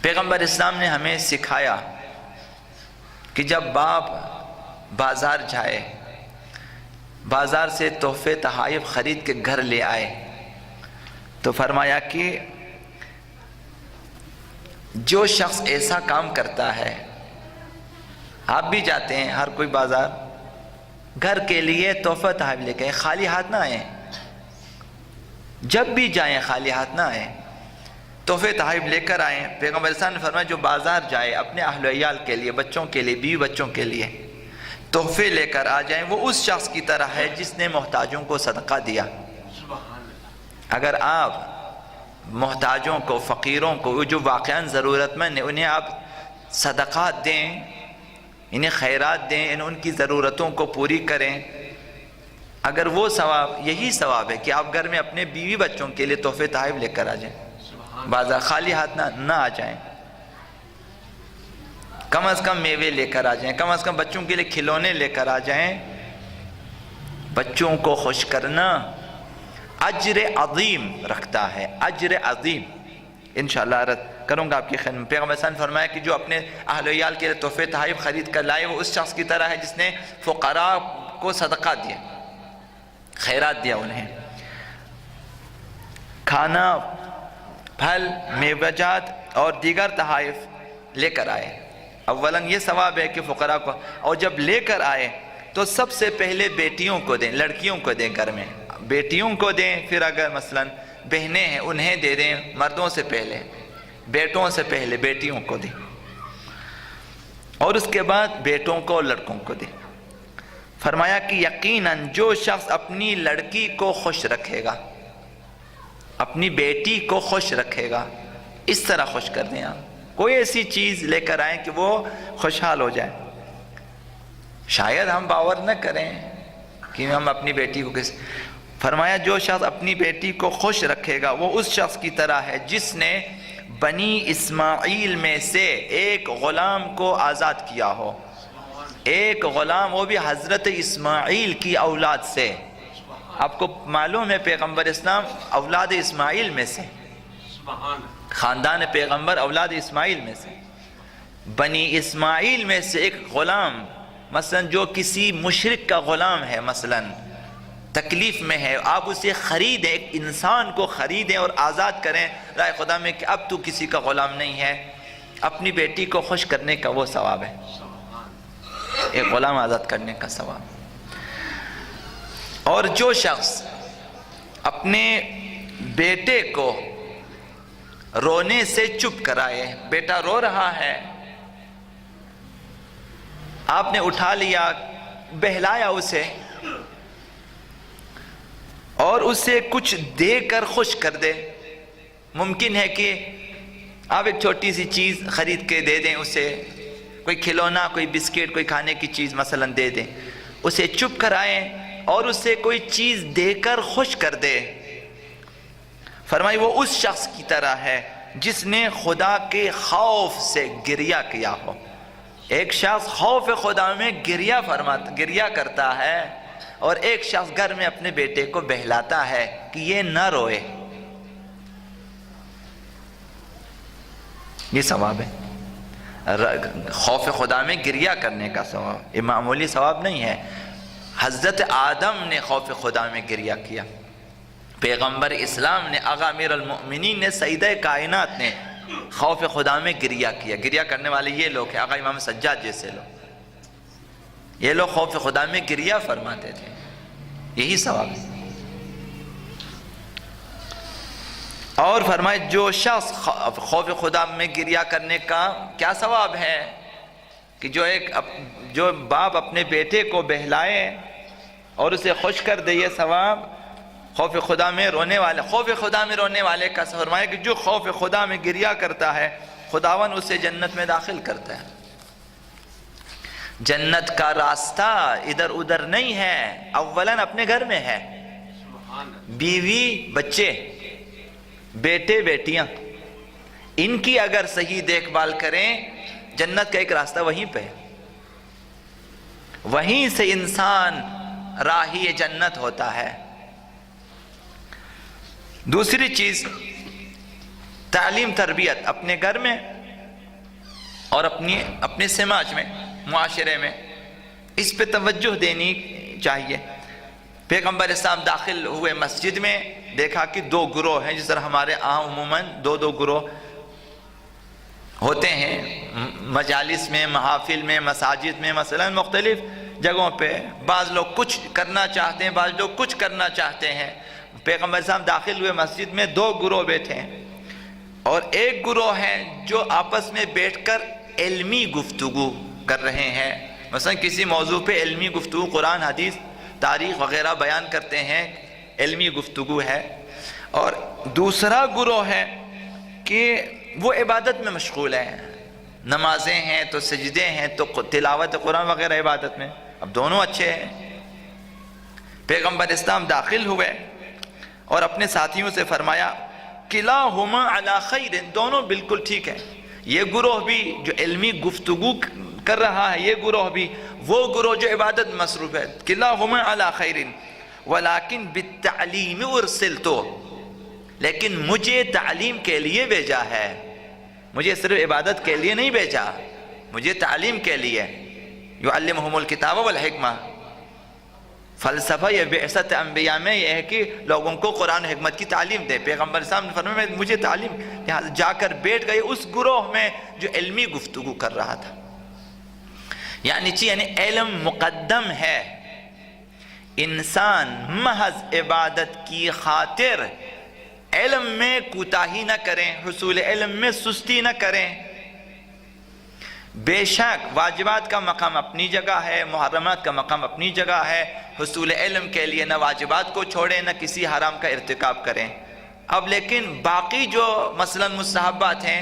پیغمبر اسلام نے ہمیں سکھایا کہ جب باپ بازار جائے، بازار سے تحفے تحائف خرید کے گھر لے آئے، تو فرمایا کہ جو شخص ایسا کام کرتا ہے، آپ بھی جاتے ہیں ہر کوئی بازار گھر کے لیے تحفہ تحائف لے کے، خالی ہاتھ نہ آئیں، جب بھی جائیں خالی ہاتھ نہ آئیں، تحفے تحائف لے کر آئیں۔ پیغمبر اسلام نے فرمایا جو بازار جائے اپنے اہل و عیال کے لیے، بچوں کے لیے، بیوی بچوں کے لیے تحفے لے کر آ جائیں، وہ اس شخص کی طرح ہے جس نے محتاجوں کو صدقہ دیا۔ اگر آپ محتاجوں کو، فقیروں کو، جو واقعاً ضرورت مند ہیں، انہیں آپ صدقات دیں، انہیں خیرات دیں، ان کی ضرورتوں کو پوری کریں، اگر وہ ثواب، یہی ثواب ہے کہ آپ گھر میں اپنے بیوی بچوں کے لیے تحفے تحائف لے کر آ جائیں، بازار خالی ہاتھ نہ آ جائیں، کم از کم میوے لے کر آ جائیں، کم از کم بچوں کے لیے کھلونے لے کر آ جائیں۔ بچوں کو خوش کرنا اجر عظیم رکھتا ہے، اجر عظیم۔ انشاءاللہ عرض کروں گا آپ کی خدمت۔ پیغمبر صلی اللہ علیہ وسلم نے فرمایا کہ جو اپنے اہل و عیال کے لیے تحفے تحائف خرید کر لائے، وہ اس شخص کی طرح ہے جس نے فقراء کو صدقہ دیا، خیرات دیا انہیں۔ کھانا، پھل، میوجات اور دیگر تحائف لے کر آئے، اولاً یہ ثواب ہے کہ فقراء کو، اور جب لے کر آئے تو سب سے پہلے بیٹیوں کو دیں، لڑکیوں کو دیں، گھر میں بیٹیوں کو دیں، پھر اگر مثلاً بہنیں ہیں انہیں دے دیں، مردوں سے پہلے، بیٹوں سے پہلے بیٹیوں کو دیں، اور اس کے بعد بیٹوں کو اور لڑکوں کو دیں۔ فرمایا کہ یقیناً جو شخص اپنی لڑکی کو خوش رکھے گا، اپنی بیٹی کو خوش رکھے گا، اس طرح خوش کر دیں آپ، کوئی ایسی چیز لے کر آئیں کہ وہ خوشحال ہو جائے۔ شاید ہم باور نہ کریں کہ ہم اپنی بیٹی کو فرمایا جو شخص اپنی بیٹی کو خوش رکھے گا وہ اس شخص کی طرح ہے جس نے بنی اسماعیل میں سے ایک غلام کو آزاد کیا ہو، ایک غلام، وہ بھی حضرت اسماعیل کی اولاد سے۔ آپ کو معلوم ہے پیغمبر اسلام اولاد اسماعیل میں سے، خاندان پیغمبر اولاد اسماعیل میں سے، بنی اسماعیل میں سے ایک غلام، مثلا جو کسی مشرک کا غلام ہے، مثلا تکلیف میں ہے، آپ اسے خریدیں، ایک انسان کو خریدیں اور آزاد کریں رائے خدا میں کہ اب تو کسی کا غلام نہیں ہے، اپنی بیٹی کو خوش کرنے کا وہ ثواب ہے، ایک غلام آزاد کرنے کا ثواب۔ اور جو شخص اپنے بیٹے کو رونے سے چپ کرائے، بیٹا رو رہا ہے، آپ نے اٹھا لیا، بہلایا اسے اور اسے کچھ دے کر خوش کر دے، ممکن ہے کہ آپ ایک چھوٹی سی چیز خرید کے دے دیں اسے، کوئی کھلونا، کوئی بسکٹ، کوئی کھانے کی چیز مثلا دے دیں، اسے چپ کرائیں اور اسے کوئی چیز دے کر خوش کر دے۔ فرمائی وہ اس شخص کی طرح ہے جس نے خدا کے خوف سے گریہ کیا ہو۔ ایک شخص خوف خدا میں گریہ کرتا ہے، اور ایک شخص گھر میں اپنے بیٹے کو بہلاتا ہے کہ یہ نہ روئے، یہ ثواب ہے، خوف خدا میں گریہ کرنے کا ثواب، یہ معمولی ثواب نہیں ہے۔ حضرت آدم نے خوف خدا میں گریہ کیا، پیغمبر اسلام نے، آقا امیر المؤمنین نے، سیدہ کائنات نے خوف خدا میں گریہ کیا۔ گریہ کرنے والے یہ لوگ ہیں، آقا امام سجاد جیسے لوگ، یہ لوگ خوف خدا میں گریہ فرماتے تھے، یہی ثواب ہے۔ اور فرمائے جو شخص خوف خدا میں گریہ کرنے کا کیا ثواب ہے کہ جو باپ اپنے بیٹے کو بہلائے اور اسے خوش کر دے، یہ ثواب خوف خدا میں رونے والے، خوف خدا میں رونے والے کا فرمایا کہ جو خوف خدا میں گریہ کرتا ہے خداوند اسے جنت میں داخل کرتا ہے۔ جنت کا راستہ ادھر ادھر نہیں ہے، اولاً اپنے گھر میں ہے، بیوی بچے، بیٹے بیٹیاں، ان کی اگر صحیح دیکھ بھال کریں جنت کا ایک راستہ وہیں پہ ہے، وہیں سے انسان راہی جنت ہوتا ہے۔ دوسری چیز تعلیم تربیت، اپنے گھر میں اور اپنے سماج میں، معاشرے میں اس پہ توجہ دینی چاہیے۔ پیغمبر اسلام داخل ہوئے مسجد میں، دیکھا کہ دو گروہ ہیں، جس طرح ہمارے عموماً دو گروہ ہوتے ہیں مجالس میں، محافل میں، مساجد میں، مثلا مختلف جگہوں پہ۔ بعض لوگ کچھ کرنا چاہتے ہیں، بعض لوگ کچھ کرنا چاہتے ہیں۔ پیغمبر اسلام داخل ہوئے مسجد میں، دو گروہ بیٹھے ہیں، اور ایک گروہ ہے جو آپس میں بیٹھ کر علمی گفتگو کر رہے ہیں، مثلا کسی موضوع پہ علمی گفتگو، قرآن حدیث تاریخ وغیرہ بیان کرتے ہیں، علمی گفتگو ہے۔ اور دوسرا گروہ ہے کہ وہ عبادت میں مشغول ہیں، نمازیں ہیں تو سجدے ہیں تو تلاوت قرآن وغیرہ عبادت میں۔ اب دونوں اچھے ہیں۔ پیغمبر اسلام داخل ہوئے اور اپنے ساتھیوں سے فرمایا کلاہما علی خیر، دونوں بالکل ٹھیک ہیں۔ یہ گروہ بھی جو علمی گفتگو کر رہا ہے، یہ گروہ بھی، وہ گروہ جو عبادت میں مصروف ہے، کلاہما علی خیر ولکن بالتعلیم ارسلت، لیکن مجھے تعلیم کے لیے بھیجا ہے، مجھے صرف عبادت کے لیے نہیں بھیجا، مجھے تعلیم کے لیے۔ یعلمہم الکتاب والحکمہ، فلسفہ یا بعثت انبیاء میں یہ ہے کہ لوگوں کو قرآن و حکمت کی تعلیم دے۔ پیغمبر صاحب نے فرمایا مجھے تعلیم، لہٰذا جا کر بیٹھ گئے اس گروہ میں جو علمی گفتگو کر رہا تھا۔ یعنی علم مقدم ہے، انسان محض عبادت کی خاطر علم میں کوتاہی نہ کریں، حصول علم میں سستی نہ کریں۔ بے شک واجبات کا مقام اپنی جگہ ہے، محرمات کا مقام اپنی جگہ ہے، حصول علم کے لیے نہ واجبات کو چھوڑیں نہ کسی حرام کا ارتکاب کریں۔ اب لیکن باقی جو مثلا مستحبات ہیں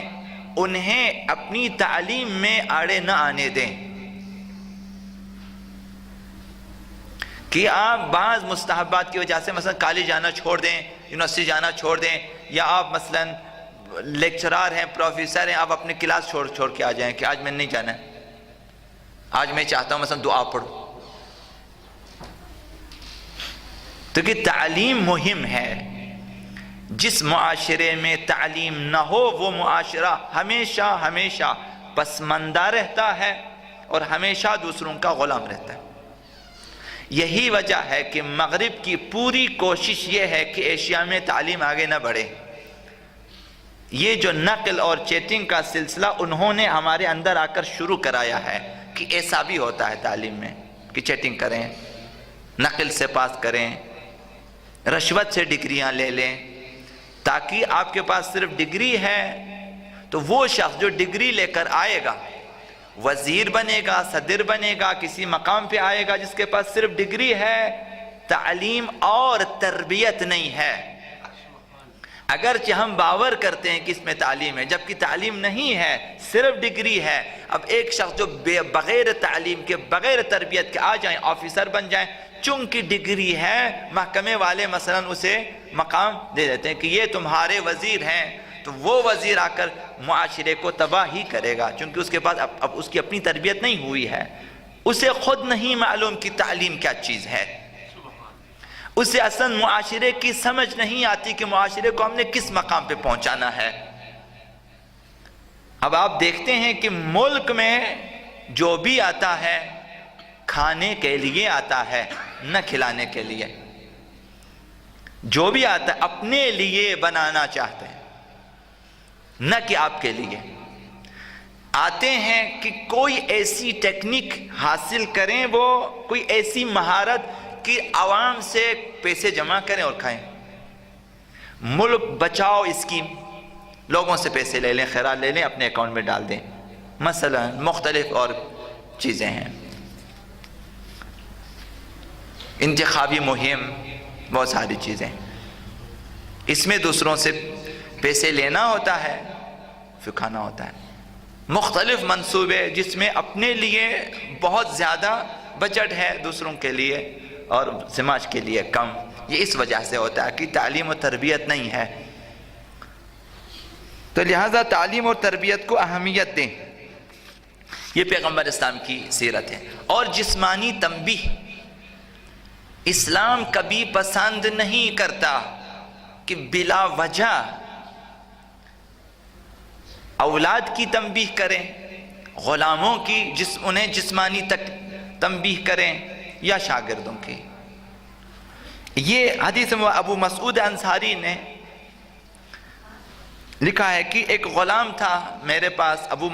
انہیں اپنی تعلیم میں آڑے نہ آنے دیں، کہ آپ بعض مستحبات کی وجہ سے مثلا کالج جانا چھوڑ دیں، یونیورسٹی جانا چھوڑ دیں، یا آپ مثلا لیکچرار ہیں، پروفیسر ہیں، آپ اپنی کلاس چھوڑ کے آ جائیں کہ آج میں نہیں جانا ہے، آج میں چاہتا ہوں مثلا دعا پڑھوں۔ تو کہ تعلیم مہم ہے۔ جس معاشرے میں تعلیم نہ ہو وہ معاشرہ ہمیشہ پسماندہ رہتا ہے اور ہمیشہ دوسروں کا غلام رہتا ہے۔ یہی وجہ ہے کہ مغرب کی پوری کوشش یہ ہے کہ ایشیا میں تعلیم آگے نہ بڑھے۔ یہ جو نقل اور چیٹنگ کا سلسلہ انہوں نے ہمارے اندر آ کر شروع کرایا ہے کہ ایسا بھی ہوتا ہے تعلیم میں کہ چیٹنگ کریں، نقل سے پاس کریں، رشوت سے ڈگریاں لے لیں، تاکہ آپ کے پاس صرف ڈگری ہے تو وہ شخص جو ڈگری لے کر آئے گا وزیر بنے گا، صدر بنے گا، کسی مقام پہ آئے گا جس کے پاس صرف ڈگری ہے، تعلیم اور تربیت نہیں ہے۔ اگرچہ ہم باور کرتے ہیں کہ اس میں تعلیم ہے، جبکہ تعلیم نہیں ہے، صرف ڈگری ہے۔ اب ایک شخص جو بغیر تعلیم کے، بغیر تربیت کے آ جائیں، آفیسر بن جائیں، چونکہ ڈگری ہے، محکمے والے مثلا اسے مقام دے دیتے ہیں کہ یہ تمہارے وزیر ہیں، تو وہ وزیر آ کر معاشرے کو تباہ ہی کرے گا، چونکہ اس کے پاس اب اس کی اپنی تربیت نہیں ہوئی ہے، اسے خود نہیں معلوم کہ تعلیم کیا چیز ہے، اسے اصلا معاشرے کی سمجھ نہیں آتی کہ معاشرے کو ہم نے کس مقام پہ پہنچانا ہے۔ اب آپ دیکھتے ہیں کہ ملک میں جو بھی آتا ہے کھانے کے لیے آتا ہے، نہ کھلانے کے لیے۔ جو بھی آتا ہے اپنے لیے بنانا چاہتے ہیں، نہ کہ آپ کے لیے۔ آتے ہیں کہ کوئی ایسی ٹیکنیک حاصل کریں، وہ کوئی ایسی مہارت کہ عوام سے پیسے جمع کریں اور کھائیں۔ ملک بچاؤ اسکیم، لوگوں سے پیسے لے لیں، خیرات لے لیں، اپنے اکاؤنٹ میں ڈال دیں، مثلا مختلف اور چیزیں ہیں۔ انتخابی مہم، بہت ساری چیزیں، اس میں دوسروں سے پیسے لینا ہوتا ہے، پھر کھانا ہوتا ہے۔ مختلف منصوبے جس میں اپنے لیے بہت زیادہ بجٹ ہے، دوسروں کے لیے اور سماج کے لیے کم۔ یہ اس وجہ سے ہوتا ہے کہ تعلیم و تربیت نہیں ہے۔ تو لہٰذا تعلیم اور تربیت کو اہمیت دیں، یہ پیغمبر اسلام کی سیرت ہے۔ اور جسمانی تنبیہ اسلام کبھی پسند نہیں کرتا کہ بلا وجہ اولاد کی تنبیہ کریں، غلاموں کی انہیں جسمانی تنبیہ کریں یا شاگردوں کی. یہ حدیث میں ابو مسعود انصاری نے لکھا ہے کہ ایک غلام تھا میرے پاس، ابو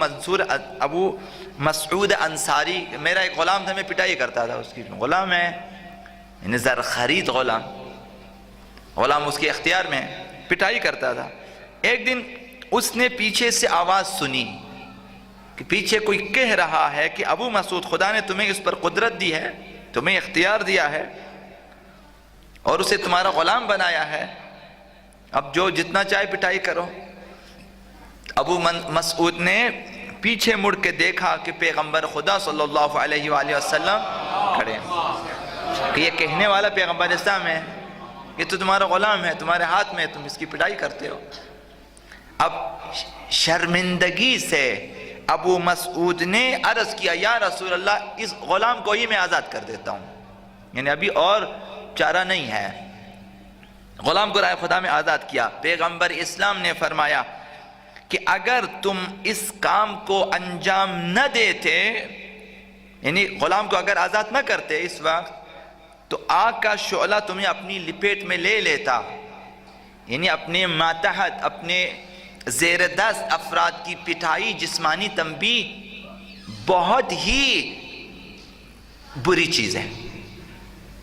مسعود انصاری، میرا ایک غلام تھا، میں پٹائی کرتا تھا اس کی. غلام ہے یعنی زر خرید غلام اس کے اختیار میں پٹائی کرتا تھا. ایک دن اس نے پیچھے سے آواز سنی کہ پیچھے کوئی کہہ رہا ہے کہ ابو مسعود، خدا نے تمہیں اس پر قدرت دی ہے، تمہیں اختیار دیا ہے اور اسے تمہارا غلام بنایا ہے، اب جو جتنا چاہے پٹائی کرو. ابو مسعود نے پیچھے مڑ کے دیکھا کہ پیغمبر خدا صلی اللہ علیہ وآلہ وسلم کھڑے ہیں، کہ یہ کہنے والا پیغمبر اسلام ہے، یہ تو تمہارا غلام ہے، تمہارے ہاتھ میں، تم اس کی پٹائی کرتے ہو. اب شرمندگی سے ابو مسعود نے عرض کیا، یا رسول اللہ، اس غلام کو ہی میں آزاد کر دیتا ہوں، یعنی ابھی اور چارہ نہیں ہے. غلام کو رائے خدا میں آزاد کیا. پیغمبر اسلام نے فرمایا کہ اگر تم اس کام کو انجام نہ دیتے، یعنی غلام کو اگر آزاد نہ کرتے اس وقت، تو آگ کا شعلہ تمہیں اپنی لپیٹ میں لے لیتا، یعنی اپنے ماتحت، اپنے زیر دست افراد کی پٹائی، جسمانی تنبیہ بہت ہی بری چیز ہے،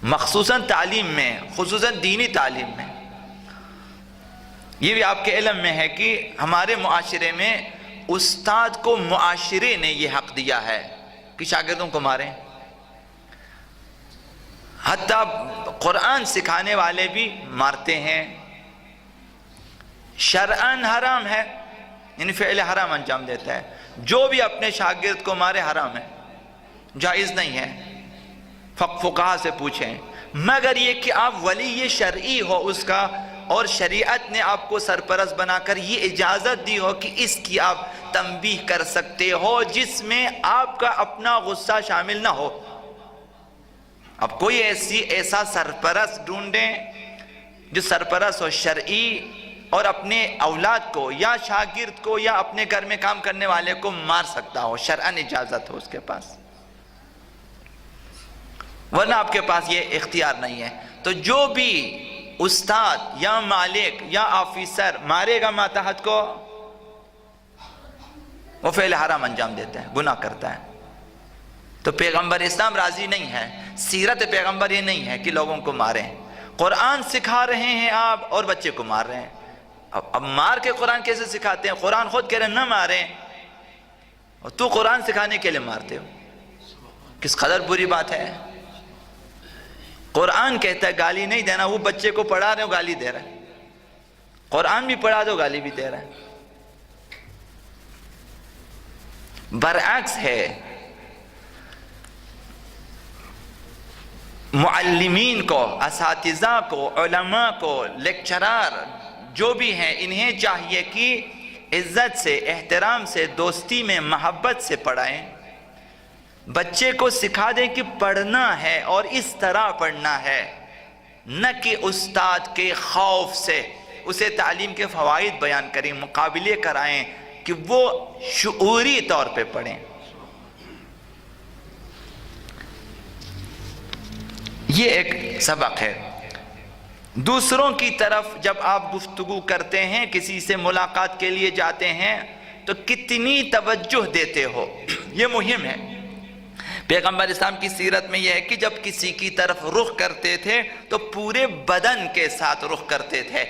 مخصوصاً تعلیم میں، خصوصاً دینی تعلیم میں. یہ بھی آپ کے علم میں ہے کہ ہمارے معاشرے میں استاد کو معاشرے نے یہ حق دیا ہے کہ شاگردوں کو ماریں. حتیٰ قرآن سکھانے والے بھی مارتے ہیں. شرعاً حرام ہے، یعنی فعل حرام انجام دیتا ہے. جو بھی اپنے شاگرد کو مارے حرام ہے، جائز نہیں ہے. فقہا سے پوچھیں، مگر یہ کہ آپ ولی شرعی ہو اس کا، اور شریعت نے آپ کو سرپرست بنا کر یہ اجازت دی ہو کہ اس کی آپ تنبیہ کر سکتے ہو جس میں آپ کا اپنا غصہ شامل نہ ہو. اب کوئی ایسا سرپرست ڈھونڈیں جو سرپرست ہو شرعی، اور اپنے اولاد کو یا شاگرد کو یا اپنے گھر میں کام کرنے والے کو مار سکتا ہو، شرعاً اجازت ہو اس کے پاس، ورنہ آپ کے پاس یہ اختیار نہیں ہے. تو جو بھی استاد یا مالک یا آفیسر مارے گا ماتحت کو، وہ فعل حرام انجام دیتا ہے، گناہ کرتا ہے. تو پیغمبر اسلام راضی نہیں ہے، سیرت پیغمبر یہ نہیں ہے کہ لوگوں کو ماریں. قرآن سکھا رہے ہیں آپ اور بچے کو مار رہے ہیں. اب مار کے قرآن کیسے سکھاتے ہیں؟ قرآن خود کہہ رہے ہیں نہ ماریں، اور تو قرآن سکھانے کے لیے مارتے ہو. کس قدر بری بات ہے. قرآن کہتا ہے گالی نہیں دینا، وہ بچے کو پڑھا رہے ہو گالی دے رہا ہے. قرآن بھی پڑھا دو گالی بھی دے رہا ہے. برعکس ہے. معلمین کو، اساتذہ کو، علماء کو، لیکچرار جو بھی ہیں، انہیں چاہیے کہ عزت سے، احترام سے، دوستی میں، محبت سے پڑھائیں. بچے کو سکھا دیں کہ پڑھنا ہے اور اس طرح پڑھنا ہے، نہ کہ استاد کے خوف سے اسے تعلیم کے فوائد بیان کریں، مقابلے کرائیں کہ وہ شعوری طور پہ پڑھیں. یہ ایک سبق ہے. دوسروں کی طرف جب آپ گفتگو کرتے ہیں، کسی سے ملاقات کے لیے جاتے ہیں، تو کتنی توجہ دیتے ہو، یہ مہم ہے. پیغمبر اسلام کی سیرت میں یہ ہے کہ جب کسی کی طرف رخ کرتے تھے تو پورے بدن کے ساتھ رخ کرتے تھے،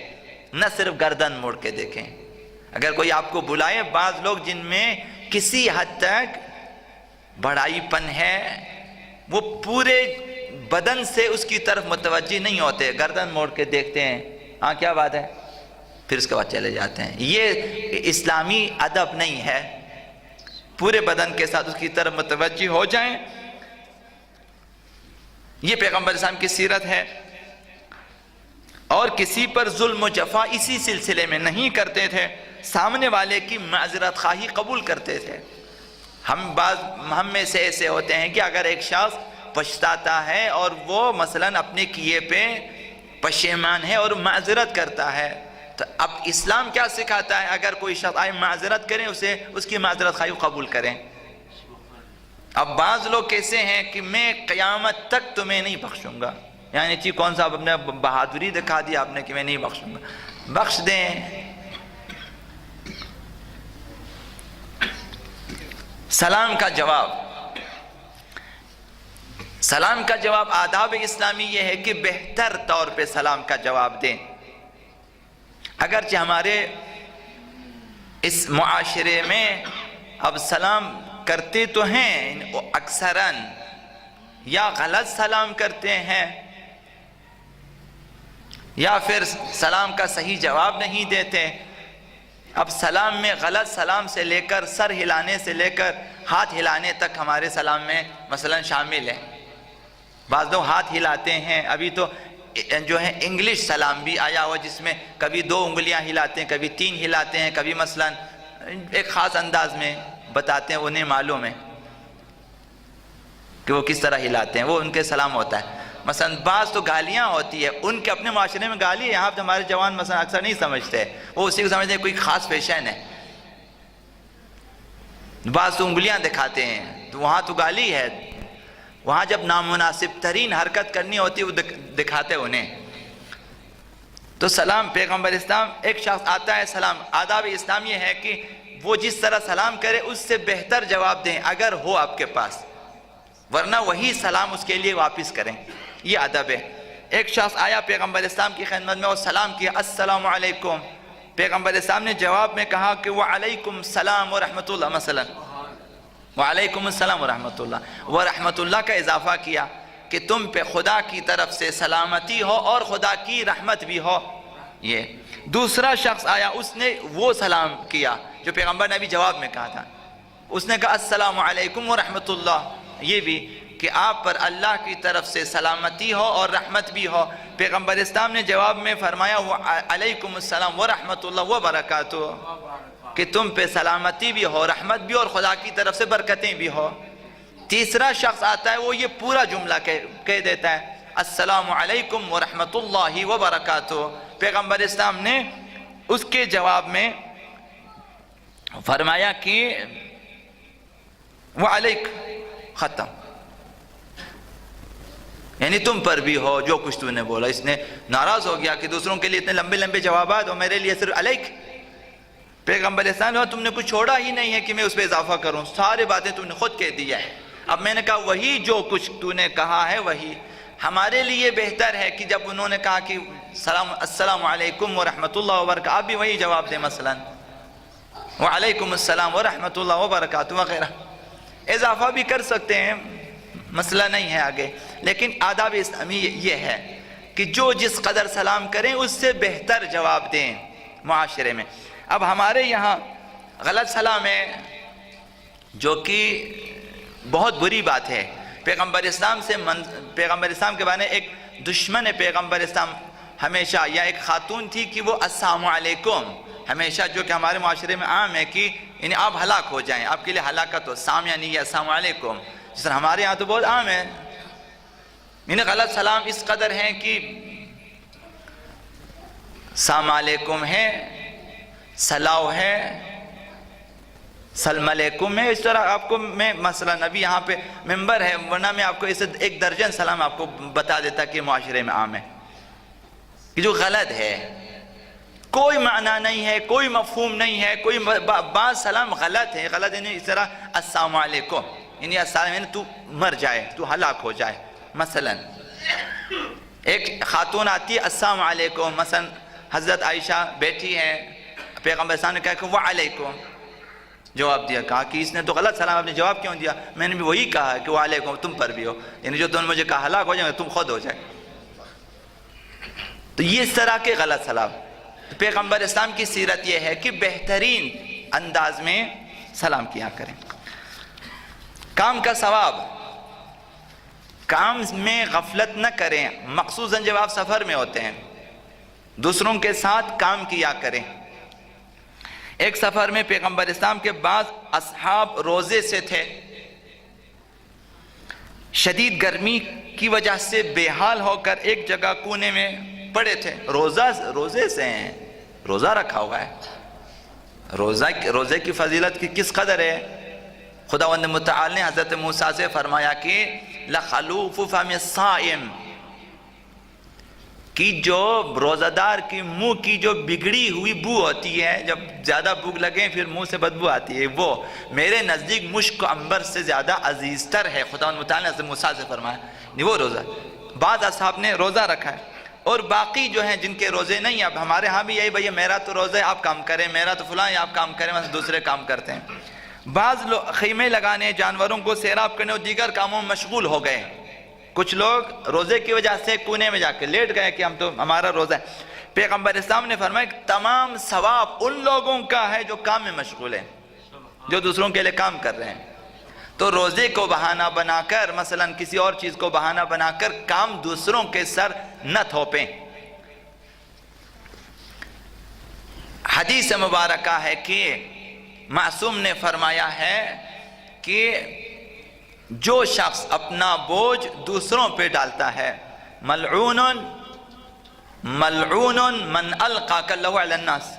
نہ صرف گردن موڑ کے دیکھیں. اگر کوئی آپ کو بلائے، بعض لوگ جن میں کسی حد تک بڑائی پن ہے، وہ پورے بدن سے اس کی طرف متوجہ نہیں ہوتے، گردن موڑ کے دیکھتے ہیں، ہاں کیا بات ہے، پھر اس کے بعد چلے جاتے ہیں. یہ اسلامی ادب نہیں ہے. پورے بدن کے ساتھ اس کی طرف متوجہ ہو جائیں. یہ پیغمبر اسلام کی سیرت ہے. اور کسی پر ظلم و جفا اسی سلسلے میں نہیں کرتے تھے، سامنے والے کی معذرت خواہی قبول کرتے تھے. ہم میں سے ایسے ہوتے ہیں کہ اگر ایک شخص پچھتاتا ہے اور وہ مثلاً اپنے کیے پہ پشیمان ہے اور معذرت کرتا ہے، تو اب اسلام کیا سکھاتا ہے؟ اگر کوئی شخص آئے معذرت کریں، اس کی معذرت خواہی قبول کریں. اب بعض لوگ کیسے ہیں کہ میں قیامت تک تمہیں نہیں بخشوں گا، یعنی چی کون سا اپنے بہادری دکھا دی آپ نے کہ میں نہیں بخشوں گا، بخش دیں۔ سلام کا جواب، سلام کا جواب آداب اسلامی یہ ہے کہ بہتر طور پہ سلام کا جواب دیں۔ اگرچہ ہمارے اس معاشرے میں اب سلام کرتے تو ہیں اکثراً، یا غلط سلام کرتے ہیں یا پھر سلام کا صحیح جواب نہیں دیتے۔ اب سلام میں غلط سلام سے لے کر سر ہلانے سے لے کر ہاتھ ہلانے تک ہمارے سلام میں مثلا شامل ہے۔ بعض لوگ ہاتھ ہلاتے ہیں، ابھی تو جو ہے انگلش سلام بھی آیا ہوا جس میں کبھی 2 انگلیاں ہلاتے ہیں، کبھی 3 ہلاتے ہیں، کبھی مثلا ایک خاص انداز میں بتاتے ہیں، انہیں معلوم ہے کہ وہ کس طرح ہلاتے ہیں، وہ ان کے سلام ہوتا ہے۔ مثلا بعض تو گالیاں ہوتی ہے، ان کے اپنے معاشرے میں گالی ہے، یہاں پہ ہمارے جوان مثلا اکثر نہیں سمجھتے، وہ اسی کو سمجھتے ہیں کوئی خاص فیشن ہے۔ بعض تو انگلیاں دکھاتے ہیں، تو وہاں تو گالی ہے، وہاں جب نامناسب ترین حرکت کرنی ہوتی ہے وہ دکھاتے انہیں۔ تو سلام پیغمبر اسلام، ایک شخص آتا ہے سلام، آداب اسلام یہ ہے کہ وہ جس طرح سلام کرے اس سے بہتر جواب دیں اگر ہو آپ کے پاس، ورنہ وہی سلام اس کے لیے واپس کریں، یہ ادب ہے۔ ایک شخص آیا پیغمبر اسلام کی خدمت میں اور سلام کیا، السلام علیکم۔ پیغمبر اسلام نے جواب میں کہا کہ وعلیکم السلام ورحمۃ اللہ، مثلا وعلیکم السلام ورحمۃ اللہ، ورحمۃ اللہ کا اضافہ کیا کہ تم پہ خدا کی طرف سے سلامتی ہو اور خدا کی رحمت بھی ہو۔ یہ دوسرا شخص آیا، اس نے وہ سلام کیا جو پیغمبر نے ابھی جواب میں کہا تھا، اس نے کہا السلام علیکم ورحمۃ اللہ، یہ بھی کہ آپ پر اللہ کی طرف سے سلامتی ہو اور رحمت بھی ہو۔ پیغمبر اسلام نے جواب میں فرمایا علیکم السلام ورحمۃ اللہ وبرکاتہ، کہ تم پہ سلامتی بھی ہو، رحمت بھی اور خدا کی طرف سے برکتیں بھی ہو۔ تیسرا شخص آتا ہے، وہ یہ پورا جملہ کہہ دیتا ہے السلام علیکم ورحمۃ اللہ وبرکاتہ۔ پیغمبر اسلام نے اس کے جواب میں فرمایا کہ وعلیک، ختم، یعنی تم پر بھی ہو جو کچھ تو نے بولا۔ اس نے ناراض ہو گیا کہ دوسروں کے لیے اتنے لمبے لمبے جوابات اور میرے لیے صرف علیک۔ پیغمبر اسلام نے تم نے کچھ چھوڑا ہی نہیں ہے کہ میں اس پہ اضافہ کروں، سارے باتیں تم نے خود کہہ دیا ہے۔ اب میں نے کہا وہی جو کچھ تو نے کہا ہے وہی ہمارے لیے بہتر ہے کہ جب انہوں نے کہا کہ السلام علیکم ورحمۃ اللہ وبرکاتہ، آپ بھی وہی جواب دیں، مثلا وعلیکم السلام ورحمۃ اللہ وبرکاتہ وغیرہ، اضافہ بھی کر سکتے ہیں، مسئلہ نہیں ہے آگے۔ لیکن آداب اسلامی یہ ہے کہ جو جس قدر سلام کریں اس سے بہتر جواب دیں معاشرے میں۔ اب ہمارے یہاں غلط سلام ہے جو کہ بہت بری بات ہے۔ پیغمبر اسلام کے بارے میں ایک دشمن پیغمبر اسلام ہمیشہ، یا ایک خاتون تھی کہ وہ السلام علیکم ہمیشہ، جو کہ ہمارے معاشرے میں عام ہے کہ یعنی آپ ہلاک ہو جائیں، آپ کے لیے ہلاکت ہو، سام یعنی یہ السلام علیکم، جس طرح ہمارے یہاں تو بہت عام ہے۔ یعنی غلط سلام اس قدر ہیں کہ السلام علیکم ہے، سلاو ہے، سلام علیکم ہے، اس طرح آپ کو میں مثلا ابھی یہاں پہ ممبر ہے، ورنہ میں آپ کو اسے 1 درجن سلام آپ کو بتا دیتا کہ معاشرے میں عام ہے، کہ جو غلط ہے، کوئی معنی نہیں ہے، کوئی مفہوم نہیں ہے، کوئی بعض سلام غلط ہے، غلط یعنی اس طرح السلام علیکم یعنی السلام یعنی تو مر جائے، تو ہلاک ہو جائے۔ مثلا ایک خاتون آتی ہے السلام علیکم، مثلا حضرت عائشہ بیٹھی ہیں، پیغمبر صلی اللہ علیہ وسلم نے کہا کہ وعلیکم، جواب دیا، کہا کہ اس نے تو غلط سلام، آپ نے جواب کیوں دیا؟ میں نے بھی وہی کہا کہ وعلیکم، تم پر بھی ہو، یعنی جو تم نے مجھے کہا ہلاک ہو جائے تم خود ہو جائے۔ تو یہ اس طرح کے غلط سلام، پیغمبر اسلام کی سیرت یہ ہے کہ بہترین انداز میں سلام کیا کریں۔ کام کا ثواب، کام میں غفلت نہ کریں، مخصوصاً جب آپ سفر میں ہوتے ہیں، دوسروں کے ساتھ کام کیا کریں۔ ایک سفر میں پیغمبر اسلام کے بعض اصحاب روزے سے تھے، شدید گرمی کی وجہ سے بے حال ہو کر ایک جگہ کونے میں پڑے تھے، روزے سے ہیں، روزہ رکھا ہوا ہے، روزے کی فضیلت کی کس قدر ہے، خداوند متعال نے حضرت موسیٰ سے فرمایا کہ لَخَلُوفُ فَمِ الصَّائِمِ کہ جو روزہ دار کی منہ کی جو بگڑی ہوئی بو ہوتی ہے، جب زیادہ بھوک لگے پھر منہ سے بدبو آتی ہے، وہ میرے نزدیک مشک و عنبر سے زیادہ عزیز تر ہے۔ خداوند متعال نے حضرت موسیٰ سے فرمایا نہیں وہ روزہ، بعض اصحاب نے روزہ رکھا ہے اور باقی جو ہیں جن کے روزے نہیں، اب ہمارے ہاں بھی یہی بھئی میرا تو روزہ ہے آپ کام کریں، میرا تو فلاں ہے آپ کام کریں، بس دوسرے کام کرتے ہیں۔ بعض لوگ خیمے لگانے، جانوروں کو سیراب کرنے اور دیگر کاموں میں مشغول ہو گئے۔ کچھ لوگ روزے کی وجہ سے کونے میں جا کے لیٹ گئے کہ ہم تو ہمارا روزہ ہے۔ پیغمبر اسلام نے فرمایا کہ تمام ثواب ان لوگوں کا ہے جو کام میں مشغول ہیں، جو دوسروں کے لیے کام کر رہے ہیں۔ تو روزے کو بہانہ بنا کر، مثلا کسی اور چیز کو بہانہ بنا کر کام دوسروں کے سر نہ تھوپیں۔ حدیث مبارکہ ہے کہ معصوم نے فرمایا ہے کہ جو شخص اپنا بوجھ دوسروں پہ ڈالتا ہے، ملعون ملعون من القا کلہ علی الناس،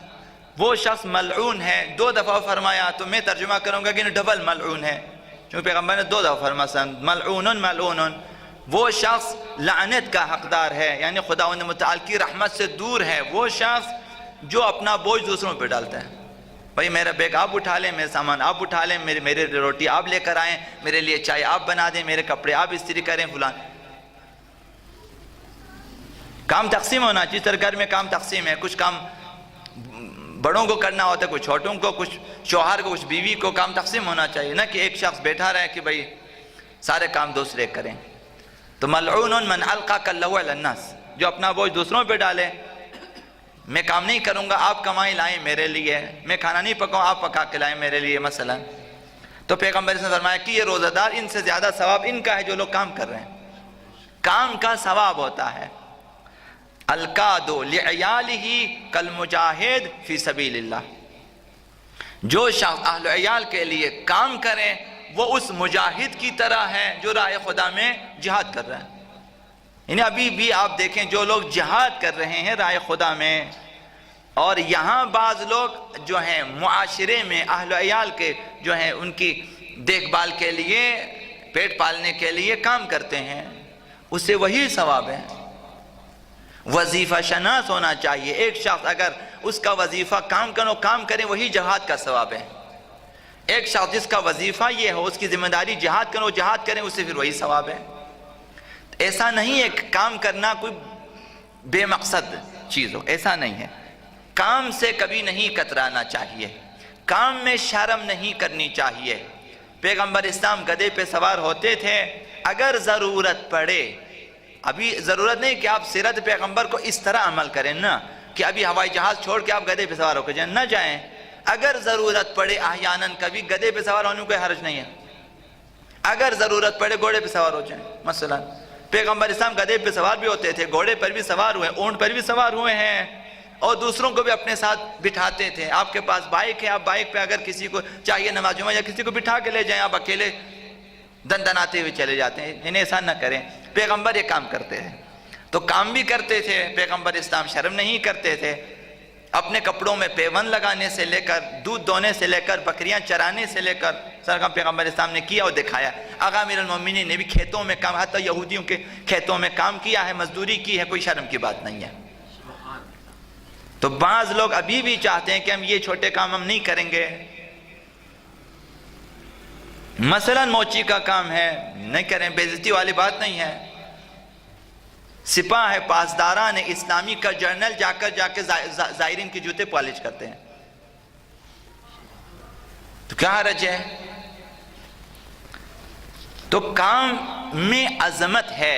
وہ شخص ملعون ہے۔ 2 دفعہ فرمایا تو میں ترجمہ کروں گا کہ ڈبل ملعون ہے، چونکہ پیغمبر نے 2 دفعہ فرمایا ملعون ملعون، وہ شخص لعنت کا حقدار ہے، یعنی خداوند متعال کی رحمت سے دور ہے وہ شخص جو اپنا بوجھ دوسروں پہ ڈالتا ہے۔ بھئی میرا بیگ آپ اٹھا لیں، میرے سامان آپ اٹھا لیں، میرے روٹی آپ لے کر آئیں، میرے لیے چائے آپ بنا دیں، میرے کپڑے آپ استری کریں، فلان۔ کام تقسیم ہونا چاہیے، سر گھر میں کام تقسیم ہے، کچھ کام بڑوں کو کرنا ہوتا ہے، کچھ چھوٹوں کو، کچھ شوہر کو، کچھ بیوی کو، کام تقسیم ہونا چاہیے، نہ کہ ایک شخص بیٹھا رہے کہ بھئی سارے کام دوسرے کریں۔ تو ملعون من القا کلہ علی الناس، جو اپنا بوجھ دوسروں پہ ڈالے، میں کام نہیں کروں گا آپ کمائیں لائیں میرے لیے، میں کھانا نہیں پکاؤں آپ پکا کے لائیں میرے لیے مثلا۔ تو پیغمبر نے فرمایا کہ یہ روزہ دار ان سے زیادہ ثواب ان کا ہے جو لوگ کام کر رہے ہیں، کام کا ثواب ہوتا ہے۔ القاد لعیالہ کالمجاہد فی سبیل اللہ، جو شخص اہل عیال کے لیے کام کرے وہ اس مجاہد کی طرح ہے جو راہ خدا میں جہاد کر رہا ہے۔ یعنی ابھی بھی آپ دیکھیں جو لوگ جہاد کر رہے ہیں راہ خدا میں، اور یہاں بعض لوگ جو ہیں معاشرے میں اہل عیال کے جو ہیں ان کی دیکھ بھال کے لیے، پیٹ پالنے کے لیے کام کرتے ہیں، اسے وہی ثواب ہے۔ وظیفہ شناس ہونا چاہیے، ایک شخص اگر اس کا وظیفہ کام کرے وہی جہاد کا ثواب ہے۔ ایک شخص جس کا وظیفہ یہ ہو، اس کی ذمہ داری جہاد کریں، اسے پھر وہی ثواب ہے۔ ایسا نہیں ہے کہ کام کرنا کوئی بے مقصد چیز ہو، ایسا نہیں ہے۔ کام سے کبھی نہیں کترانا چاہیے، کام میں شرم نہیں کرنی چاہیے۔ پیغمبر اسلام گدھے پہ سوار ہوتے تھے، اگر ضرورت پڑے، ابھی ضرورت نہیں کہ آپ سیرت پیغمبر کو اس طرح عمل کریں نا کہ ابھی ہوائی جہاز چھوڑ کے آپ گدھے پہ سوار ہو کے جائیں، نہ جائیں۔ اگر ضرورت پڑے احیاناً کبھی گدھے پہ سوار ہونے کوئی حرج نہیں ہے، اگر ضرورت پڑے گھوڑے پہ سوار ہو جائیں۔ مثلا پیغمبر اسلام گدھے پہ سوار بھی ہوتے تھے، گھوڑے پر بھی سوار ہوئے، اونٹ پر بھی سوار ہوئے ہیں، اور دوسروں کو بھی اپنے ساتھ بٹھاتے تھے۔ آپ کے پاس بائک ہے، آپ بائک پہ اگر کسی کو چاہیے نماز جمعہ یا کسی کو بٹھا کے لے جائیں، آپ اکیلے دندناتے ہوئے چلے جاتے ہیں، انہیں ایسا نہ کریں۔ پیغمبر یہ کام کرتے ہیں تو کام بھی کرتے تھے، پیغمبر اسلام شرم نہیں کرتے تھے۔ اپنے کپڑوں میں پیون لگانے سے لے کر، دودھ دونے سے لے کر، بکریاں چرانے سے لے کر سرکار پیغمبر اسلام نے کیا اور دکھایا۔ آقا امیر المومنین نے بھی کھیتوں میں کام، حتی یہودیوں کے کھیتوں میں کام کیا ہے، مزدوری کی ہے، کوئی شرم کی بات نہیں ہے۔ تو بعض لوگ ابھی بھی چاہتے ہیں کہ ہم یہ چھوٹے کام ہم نہیں کریں گے، مثلا موچی کا کام ہے نہیں کریں، بے عزتی والی بات نہیں ہے۔ سپاہ ہے، پاسداران اسلامی کا جرنل جا کے زائرین کی جوتے پالش کرتے ہیں، تو کیا حرج ہے؟ تو کام میں عظمت ہے،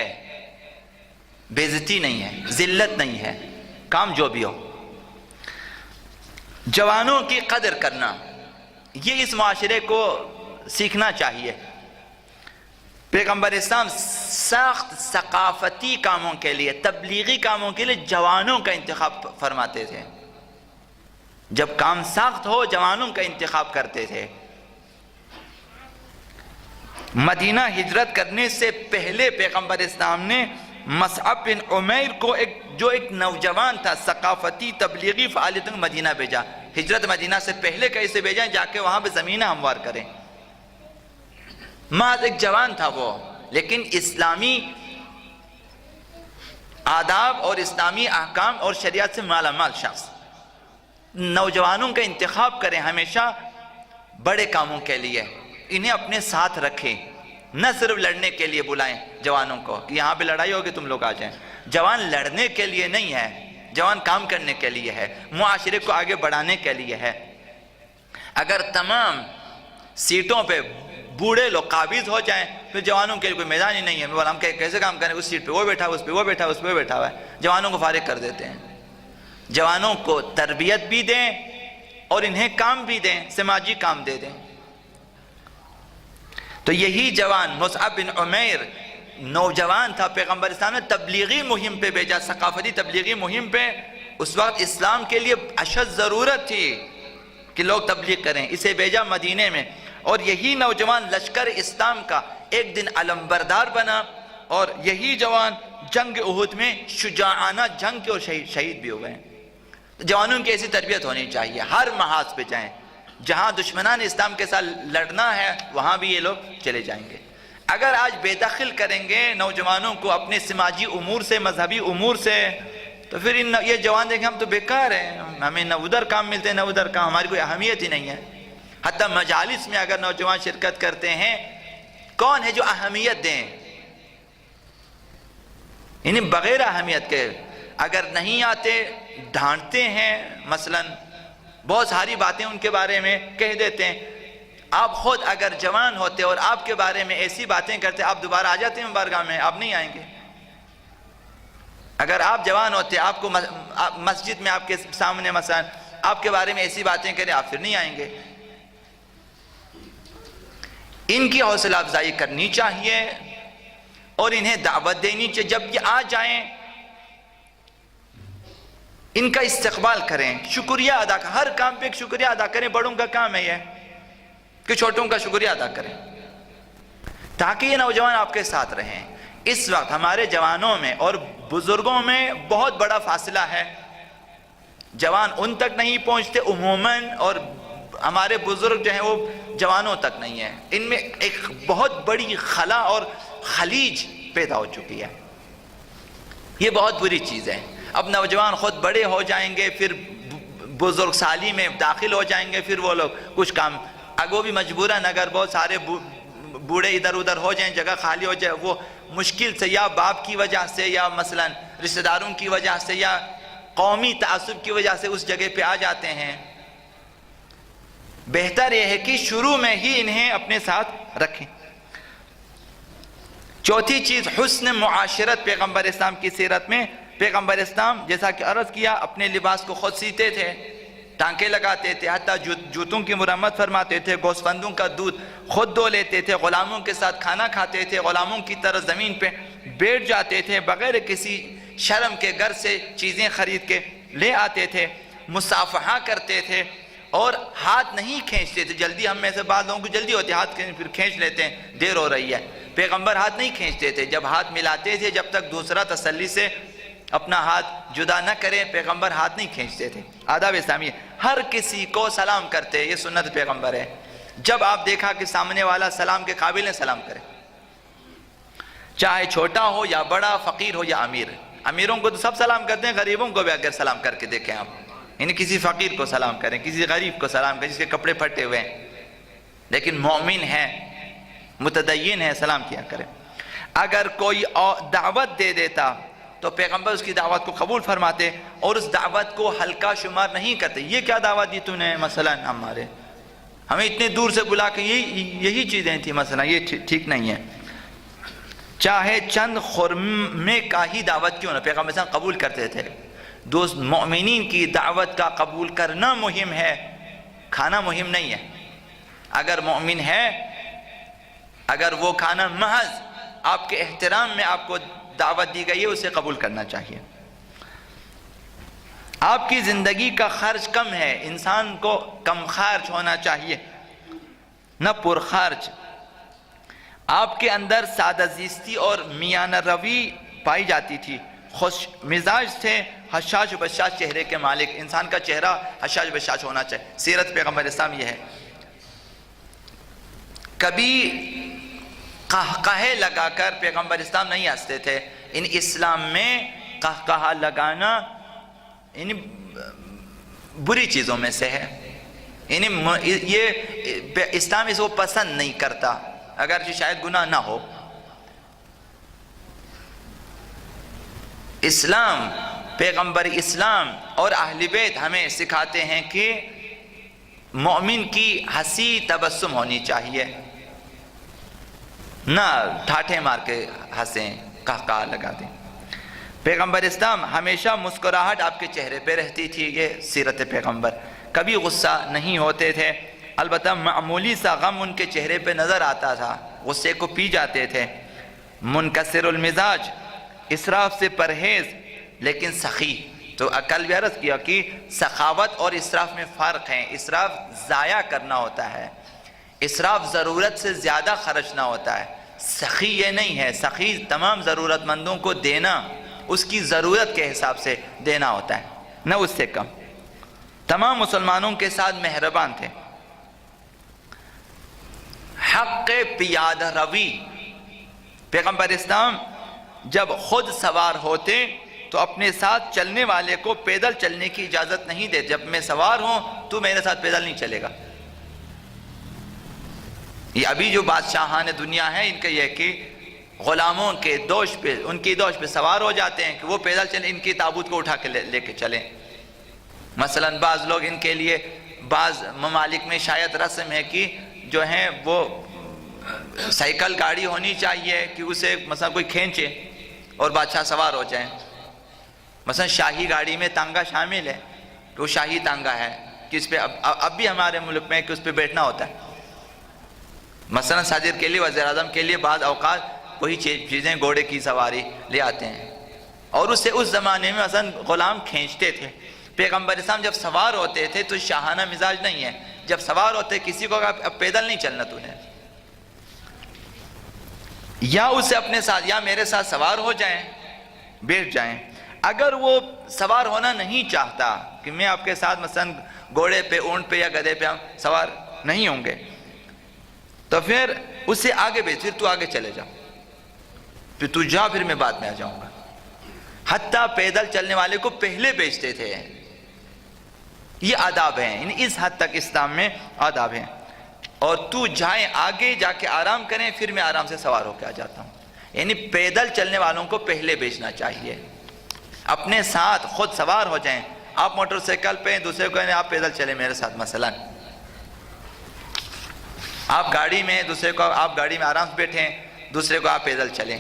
بے عزتی نہیں ہے، ذلت نہیں ہے، کام جو بھی ہو۔ جوانوں کی قدر کرنا، یہ اس معاشرے کو سیکھنا چاہیے۔ پیغمبر اسلام سخت ثقافتی کاموں کے لیے، تبلیغی کاموں کے لیے جوانوں کا انتخاب فرماتے تھے۔ جب کام سخت ہو جوانوں کا انتخاب کرتے تھے۔ مدینہ ہجرت کرنے سے پہلے پیغمبر اسلام نے مصعب بن عمیر کو جو ایک نوجوان تھا، ثقافتی تبلیغی فعالیت میں مدینہ بھیجا۔ ہجرت مدینہ سے پہلے کیسے بھیجا؟ جا کے وہاں پہ زمینیں ہموار کریں۔ محض ایک جوان تھا وہ، لیکن اسلامی آداب اور اسلامی احکام اور شریعت سے مالا مال شخص۔ نوجوانوں کا انتخاب کریں ہمیشہ بڑے کاموں کے لیے، انہیں اپنے ساتھ رکھیں، نہ صرف لڑنے کے لیے بلائیں جوانوں کو کہ یہاں پہ لڑائی ہوگی تم لوگ آ جائیں۔ جوان لڑنے کے لیے نہیں ہے، جوان کام کرنے کے لیے ہے، معاشرے کو آگے بڑھانے کے لیے ہے۔ اگر تمام سیٹوں پہ بوڑھے لوگ قابض ہو جائیں پھر جوانوں کے لیے کوئی میدان ہی نہیں ہے، بولا ہم کیسے کام کریں، اس سیٹ پہ وہ بیٹھا ہے، اس پہ وہ بیٹھا ہے، اس پہ وہ بیٹھا ہوا ہے، جوانوں کو فارغ کر دیتے ہیں۔ جوانوں کو تربیت بھی دیں اور انہیں کام بھی دیں، سماجی کام دے دیں۔ تو یہی جوان مصعب بن عمیر نوجوان تھا، پیغمبر اسلام نے تبلیغی مہم پہ بھیجا، ثقافتی تبلیغی مہم پہ۔ اس وقت اسلام کے لیے اشد ضرورت تھی کہ لوگ تبلیغ کریں، اسے بھیجا مدینے میں، اور یہی نوجوان لشکر اسلام کا ایک دن علمبردار بنا، اور یہی جوان جنگ احد میں شجاعانہ جنگ کے اور شہید بھی ہوئے ہیں۔ جوانوں کی ایسی تربیت ہونی چاہیے، ہر محاذ پہ جائیں، جہاں دشمنان اسلام کے ساتھ لڑنا ہے وہاں بھی یہ لوگ چلے جائیں گے۔ اگر آج بے دخل کریں گے نوجوانوں کو اپنے سماجی امور سے، مذہبی امور سے، تو پھر یہ جوان دیکھیں ہم تو بیکار ہیں، ہمیں نہ ادھر کام ملتے نہ ادھر کام، ہماری کوئی اہمیت ہی نہیں ہے۔ حتیٰ مجالس میں اگر نوجوان شرکت کرتے ہیں، کون ہے جو اہمیت دیں؟ یعنی بغیر اہمیت کے اگر نہیں آتے ڈھانٹتے ہیں، مثلا بہت ساری باتیں ان کے بارے میں کہہ دیتے ہیں۔ آپ خود اگر جوان ہوتے اور آپ کے بارے میں ایسی باتیں کرتے، آپ دوبارہ آ جاتے ہیں بارگاہ میں؟ آپ نہیں آئیں گے۔ اگر آپ جوان ہوتے، آپ کو مسجد میں آپ کے سامنے مثلا آپ کے بارے میں ایسی باتیں کریں، آپ پھر نہیں آئیں گے۔ ان کی حوصلہ افزائی کرنی چاہیے اور انہیں دعوت دینی چاہیے۔ جب یہ آ جائیں ان کا استقبال کریں، شکریہ ادا کریں، ہر کام پہ ایک شکریہ ادا کریں۔ بڑوں کا کام ہے یہ کہ چھوٹوں کا شکریہ ادا کریں، تاکہ یہ نوجوان آپ کے ساتھ رہیں۔ اس وقت ہمارے جوانوں میں اور بزرگوں میں بہت بڑا فاصلہ ہے، جوان ان تک نہیں پہنچتے عموماً، اور ہمارے بزرگ جو ہیں وہ جوانوں تک نہیں ہیں۔ ان میں ایک بہت بڑی خلا اور خلیج پیدا ہو چکی ہے، یہ بہت بری چیز ہے۔ اب نوجوان خود بڑے ہو جائیں گے، پھر بزرگ سالی میں داخل ہو جائیں گے، پھر وہ لوگ کچھ کام وہ بھی مجبوراً، اگر بہت سارے بوڑھے ادھر ادھر ہو جائیں، جگہ خالی ہو جائے، وہ مشکل سے یا باپ کی وجہ سے یا مثلا رشتہ داروں کی وجہ سے یا قومی تعصب کی وجہ سے اس جگہ پہ آ جاتے ہیں۔ بہتر یہ ہے کہ شروع میں ہی انہیں اپنے ساتھ رکھیں۔ چوتھی چیز حسن معاشرت پیغمبر اسلام کی سیرت میں۔ پیغمبر اسلام جیسا کہ عرض کیا اپنے لباس کو خود سیتے تھے، ٹانکے لگاتے تھے، حتیٰ جوتوں کی مرمت فرماتے تھے، گوسفندوں کا دودھ خود دو لیتے تھے، غلاموں کے ساتھ کھانا کھاتے تھے، غلاموں کی طرح زمین پہ بیٹھ جاتے تھے، بغیر کسی شرم کے گھر سے چیزیں خرید کے لے آتے تھے، مصافحہ کرتے تھے اور ہاتھ نہیں کھینچتے تھے۔ جلدی ہم میں سے بعض لوگوں کو جلدی ہوتی ہے، ہاتھ پھر کھینچ لیتے ہیں، دیر ہو رہی ہے۔ پیغمبر ہاتھ نہیں کھینچتے تھے، جب ہاتھ ملاتے تھے جب تک دوسرا تسلی سے اپنا ہاتھ جدا نہ کرے، پیغمبر ہاتھ نہیں کھینچتے تھے۔ آداب اسلامی، ہر کسی کو سلام کرتے، یہ سنت پیغمبر ہے۔ جب آپ دیکھا کہ سامنے والا سلام کے قابل ہے، سلام کرے، چاہے چھوٹا ہو یا بڑا، فقیر ہو یا امیر۔ امیروں کو تو سب سلام کرتے ہیں، غریبوں کو بھی اگر سلام کر کے دیکھیں آپ، یعنی کسی فقیر کو سلام کریں، کسی غریب کو سلام کریں جس کے کپڑے پھٹے ہوئے ہیں، لیکن مومن ہے، متدین ہے، سلام کیا کریں۔ اگر کوئی دعوت دے دیتا تو پیغمبر اس کی دعوت کو قبول فرماتے اور اس دعوت کو ہلکا شمار نہیں کرتے۔ یہ کیا دعوت دی تو نے، مثلا ہمیں اتنے دور سے بلا کے یہی چیزیں تھیں، مثلا یہ ٹھیک نہیں ہے۔ چاہے چند خرمے کا ہی دعوت کیوں نہ، پیغمبر صلی اللہ علیہ وسلم قبول کرتے تھے۔ دوست مومنین کی دعوت کا قبول کرنا مہم ہے، کھانا مہم نہیں ہے۔ اگر مومن ہے، اگر وہ کھانا محض آپ کے احترام میں آپ کو دعوت دی گئی ہے، اسے قبول کرنا چاہیے۔ آپ کی زندگی کا خرچ کم ہے، انسان کو کم خرچ ہونا چاہیے، نہ پر خرچ۔ آپ کے اندر سادہ زیستی اور میانہ روی پائی جاتی تھی، خوش مزاج تھے، حشاش و بشاش چہرے کے مالک۔ انسان کا چہرہ حشاش بشاش ہونا چاہیے، سیرت پیغمبر اسلام یہ ہے۔ کبھی قہقہے لگا کر پیغمبر اسلام نہیں ہنستے تھے. اسلام میں قہقہا لگانا بری چیزوں میں سے ہے. یہ اسلام اس کو پسند نہیں کرتا، اگر شاید گناہ نہ ہو. اسلام، پیغمبر اسلام اور اہل بیت ہمیں سکھاتے ہیں کہ مومن کی ہنسی تبسم ہونی چاہیے، نہ ٹھاٹھے مار کے ہنسیں، قہقہا لگا دیں. پیغمبر اسلام ہمیشہ مسکراہٹ آپ کے چہرے پہ رہتی تھی. یہ سیرت پیغمبر، کبھی غصہ نہیں ہوتے تھے. البتہ معمولی سا غم ان کے چہرے پہ نظر آتا تھا، غصے کو پی جاتے تھے. منکسر المزاج، اسراف سے پرہیز، لیکن سخی. تو کل بھی عرض کیا کہ سخاوت اور اسراف میں فرق ہے. اسراف ضائع کرنا ہوتا ہے، اسراف ضرورت سے زیادہ خرچنا ہوتا ہے. سخی یہ نہیں ہے. سخی تمام ضرورت مندوں کو دینا، اس کی ضرورت کے حساب سے دینا ہوتا ہے، نہ اس سے کم. تمام مسلمانوں کے ساتھ مہربان تھے. حق پیادہ روی، پیغمبر اسلام جب خود سوار ہوتے تو اپنے ساتھ چلنے والے کو پیدل چلنے کی اجازت نہیں دیتے. جب میں سوار ہوں تو میرے ساتھ پیدل نہیں چلے گا. یہ ابھی جو بادشاہان دنیا ہے ان کا یہ کہ غلاموں کے دوش پہ، ان کی دوش پہ سوار ہو جاتے ہیں کہ وہ پیدل چلیں، ان کی تابوت کو اٹھا کے لے کے چلیں. مثلا بعض لوگ، ان کے لیے بعض ممالک میں شاید رسم ہے کہ جو ہیں وہ سائیکل گاڑی ہونی چاہیے کہ اسے مثلا کوئی کھینچے اور بادشاہ سوار ہو جائیں. مثلا شاہی گاڑی میں تانگا شامل ہے، تو وہ شاہی تانگا ہے کہ اس پہ اب بھی ہمارے ملک میں کہ اس پہ بیٹھنا ہوتا ہے. مثلا صدر کے لیے، وزیر اعظم کے لیے بعض اوقات وہی چیزیں گھوڑے کی سواری لے آتے ہیں، اور اس سے اس زمانے میں مثلا غلام کھینچتے تھے. پیغمبر اسلام جب سوار ہوتے تھے تو شاہانہ مزاج نہیں ہے. جب سوار ہوتے کسی کو اب پیدل نہیں چلنا تو نے، یا اسے اپنے ساتھ یا میرے ساتھ سوار ہو جائیں، بیٹھ جائیں. اگر وہ سوار ہونا نہیں چاہتا کہ میں آپ کے ساتھ مثلا گھوڑے پہ، اونٹ پہ یا گدھے پہ ہم سوار نہیں ہوں گے، تو پھر اسے آگے بھیج، پھر تو آگے چلے جاؤ، پھر تو جا، پھر میں بعد میں آ جاؤں گا. حتیٰ پیدل چلنے والے کو پہلے بھیجتے تھے. یہ آداب ہیں، یعنی اس حد تک اسلام میں آداب ہیں. اور تو جائیں آگے جا کے آرام کریں، پھر میں آرام سے سوار ہو کے آ جاتا ہوں. یعنی پیدل چلنے والوں کو پہلے بھیجنا چاہیے، اپنے ساتھ خود سوار ہو جائیں. آپ موٹر سائیکل پہ، دوسرے کو آپ پیدل چلیں میرے ساتھ. مثلا آپ گاڑی میں، دوسرے کو آپ گاڑی میں آرام سے بیٹھیں، دوسرے کو آپ پیدل چلیں.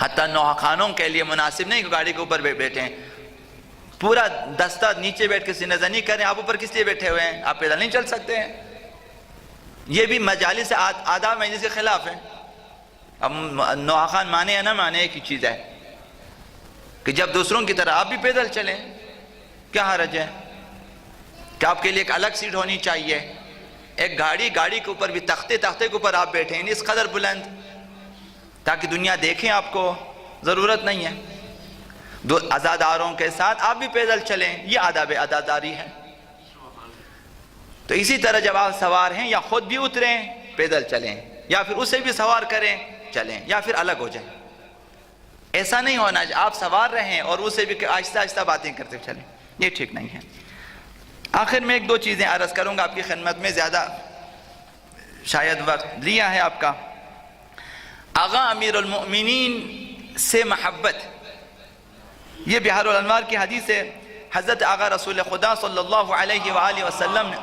حتیٰ نوحہ کے لیے مناسب نہیں کہ گاڑی کے اوپر بیٹھیں، پورا دستہ نیچے بیٹھ کے سینہ زنی کریں. آپ اوپر کس لیے بیٹھے ہوئے ہیں؟ آپ پیدل نہیں چل سکتے ہیں. یہ بھی مجالس آداب مجلس کے خلاف ہے. اب نوحہ مانے یا نہ مانے ایک ہی چیز ہے کہ جب دوسروں کی طرح آپ بھی پیدل چلیں، کیا حرج ہے؟ کہ آپ کے لیے ایک الگ سیٹ ہونی چاہیے. ایک گاڑی کے اوپر بھی تختے کے اوپر آپ بیٹھیں، اس قدر بلند تاکہ دنیا دیکھیں آپ کو. ضرورت نہیں ہے. دو عزاداروں کے ساتھ آپ بھی پیدل چلیں، یہ آداب عزاداری ہے. تو اسی طرح جب آپ سوار ہیں، یا خود بھی اتریں پیدل چلیں، یا پھر اسے بھی سوار کریں چلیں، یا پھر الگ ہو جائیں. ایسا نہیں ہونا آپ سوار رہیں اور اسے بھی آہستہ آہستہ باتیں کرتے چلیں، یہ ٹھیک نہیں ہے. آخر میں ایک دو چیزیں عرض کروں گا آپ کی خدمت میں، زیادہ شاید وقت لیا ہے آپ کا. آغا امیر المؤمنین سے محبت، یہ بحار الانوار کی حدیث ہے. حضرت آغا رسول خدا صلی اللہ علیہ وآلہ وسلم نے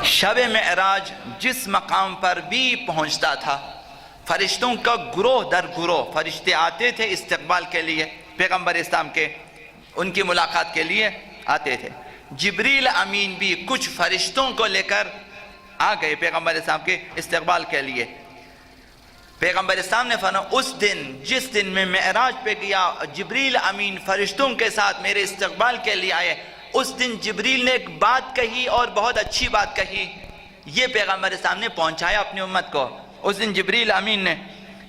شب معراج جس مقام پر بھی پہنچتا تھا، فرشتوں کا گروہ در گروہ فرشتے آتے تھے استقبال کے لیے، پیغمبر اسلام کے ان کی ملاقات کے لیے آتے تھے. جبریل امین بھی کچھ فرشتوں کو لے کر آ گئے پیغمبر اسلام کے استقبال کے لیے. پیغمبر اسلام نے فرمایا اس دن جس دن میں معراج پہ گیا، جبریل امین فرشتوں کے ساتھ میرے استقبال کے لیے آئے. اس دن جبریل نے ایک بات کہی اور بہت اچھی بات کہی، یہ پیغمبر اسلام نے پہنچایا اپنی امت کو. اس دن جبریل امین نے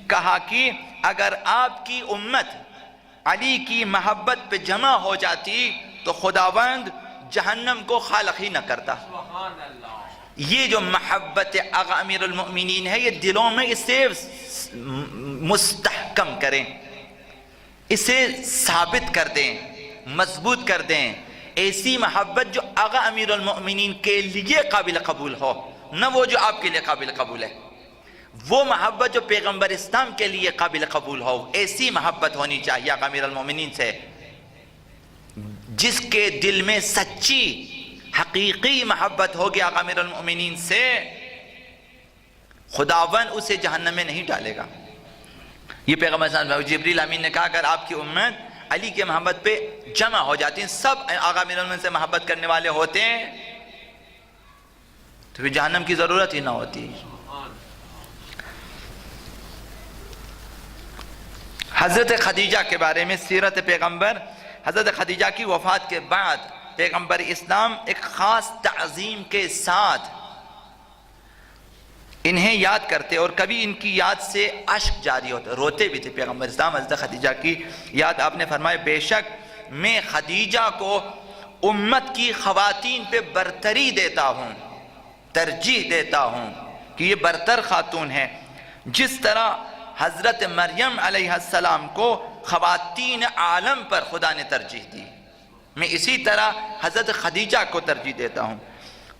کہا کہ اگر آپ کی امت علی کی محبت پہ جمع ہو جاتی تو خداوند جہنم کو خالق ہی نہ کرتا. یہ جو محبت آقا امیر المؤمنین ہے، یہ دلوں میں اسے مستحکم کریں، اسے ثابت کر دیں، مضبوط کر دیں۔ ایسی محبت جو آقا امیر المؤمنین کے لیے قابل قبول ہو، نہ وہ جو آپ کے لیے قابل قبول ہے، وہ محبت جو پیغمبر اسلام کے لیے قابل قبول ہو، ایسی محبت ہونی چاہیے آقا امیر المؤمنین سے، جس کے دل میں سچی حقیقی محبت ہوگی آقا امیر المؤمنین سے، خداوند اسے جہنم میں نہیں ڈالے گا۔ یہ پیغمبر صلی اللہ علیہ وسلم جبریل امین نے کہا اگر آپ کی امت علی کے محبت پہ جمع ہو جاتی ہیں، سب آقا امیر المؤمنین سے محبت کرنے والے ہوتے ہیں، تو پھر جہنم کی ضرورت ہی نہ ہوتی۔ حضرت خدیجہ کے بارے میں سیرت پیغمبر، حضرت خدیجہ کی وفات کے بعد پیغمبر اسلام ایک خاص تعظیم کے ساتھ انہیں یاد کرتے، اور کبھی ان کی یاد سے اشک جاری ہوتے، روتے بھی تھے پیغمبر اسلام حضرت خدیجہ کی یاد۔ آپ نے فرمایا بے شک میں خدیجہ کو امت کی خواتین پہ برتری دیتا ہوں، ترجیح دیتا ہوں کہ یہ برتر خاتون ہے، جس طرح حضرت مریم علیہ السلام کو خواتین عالم پر خدا نے ترجیح دی، میں اسی طرح حضرت خدیجہ کو ترجیح دیتا ہوں۔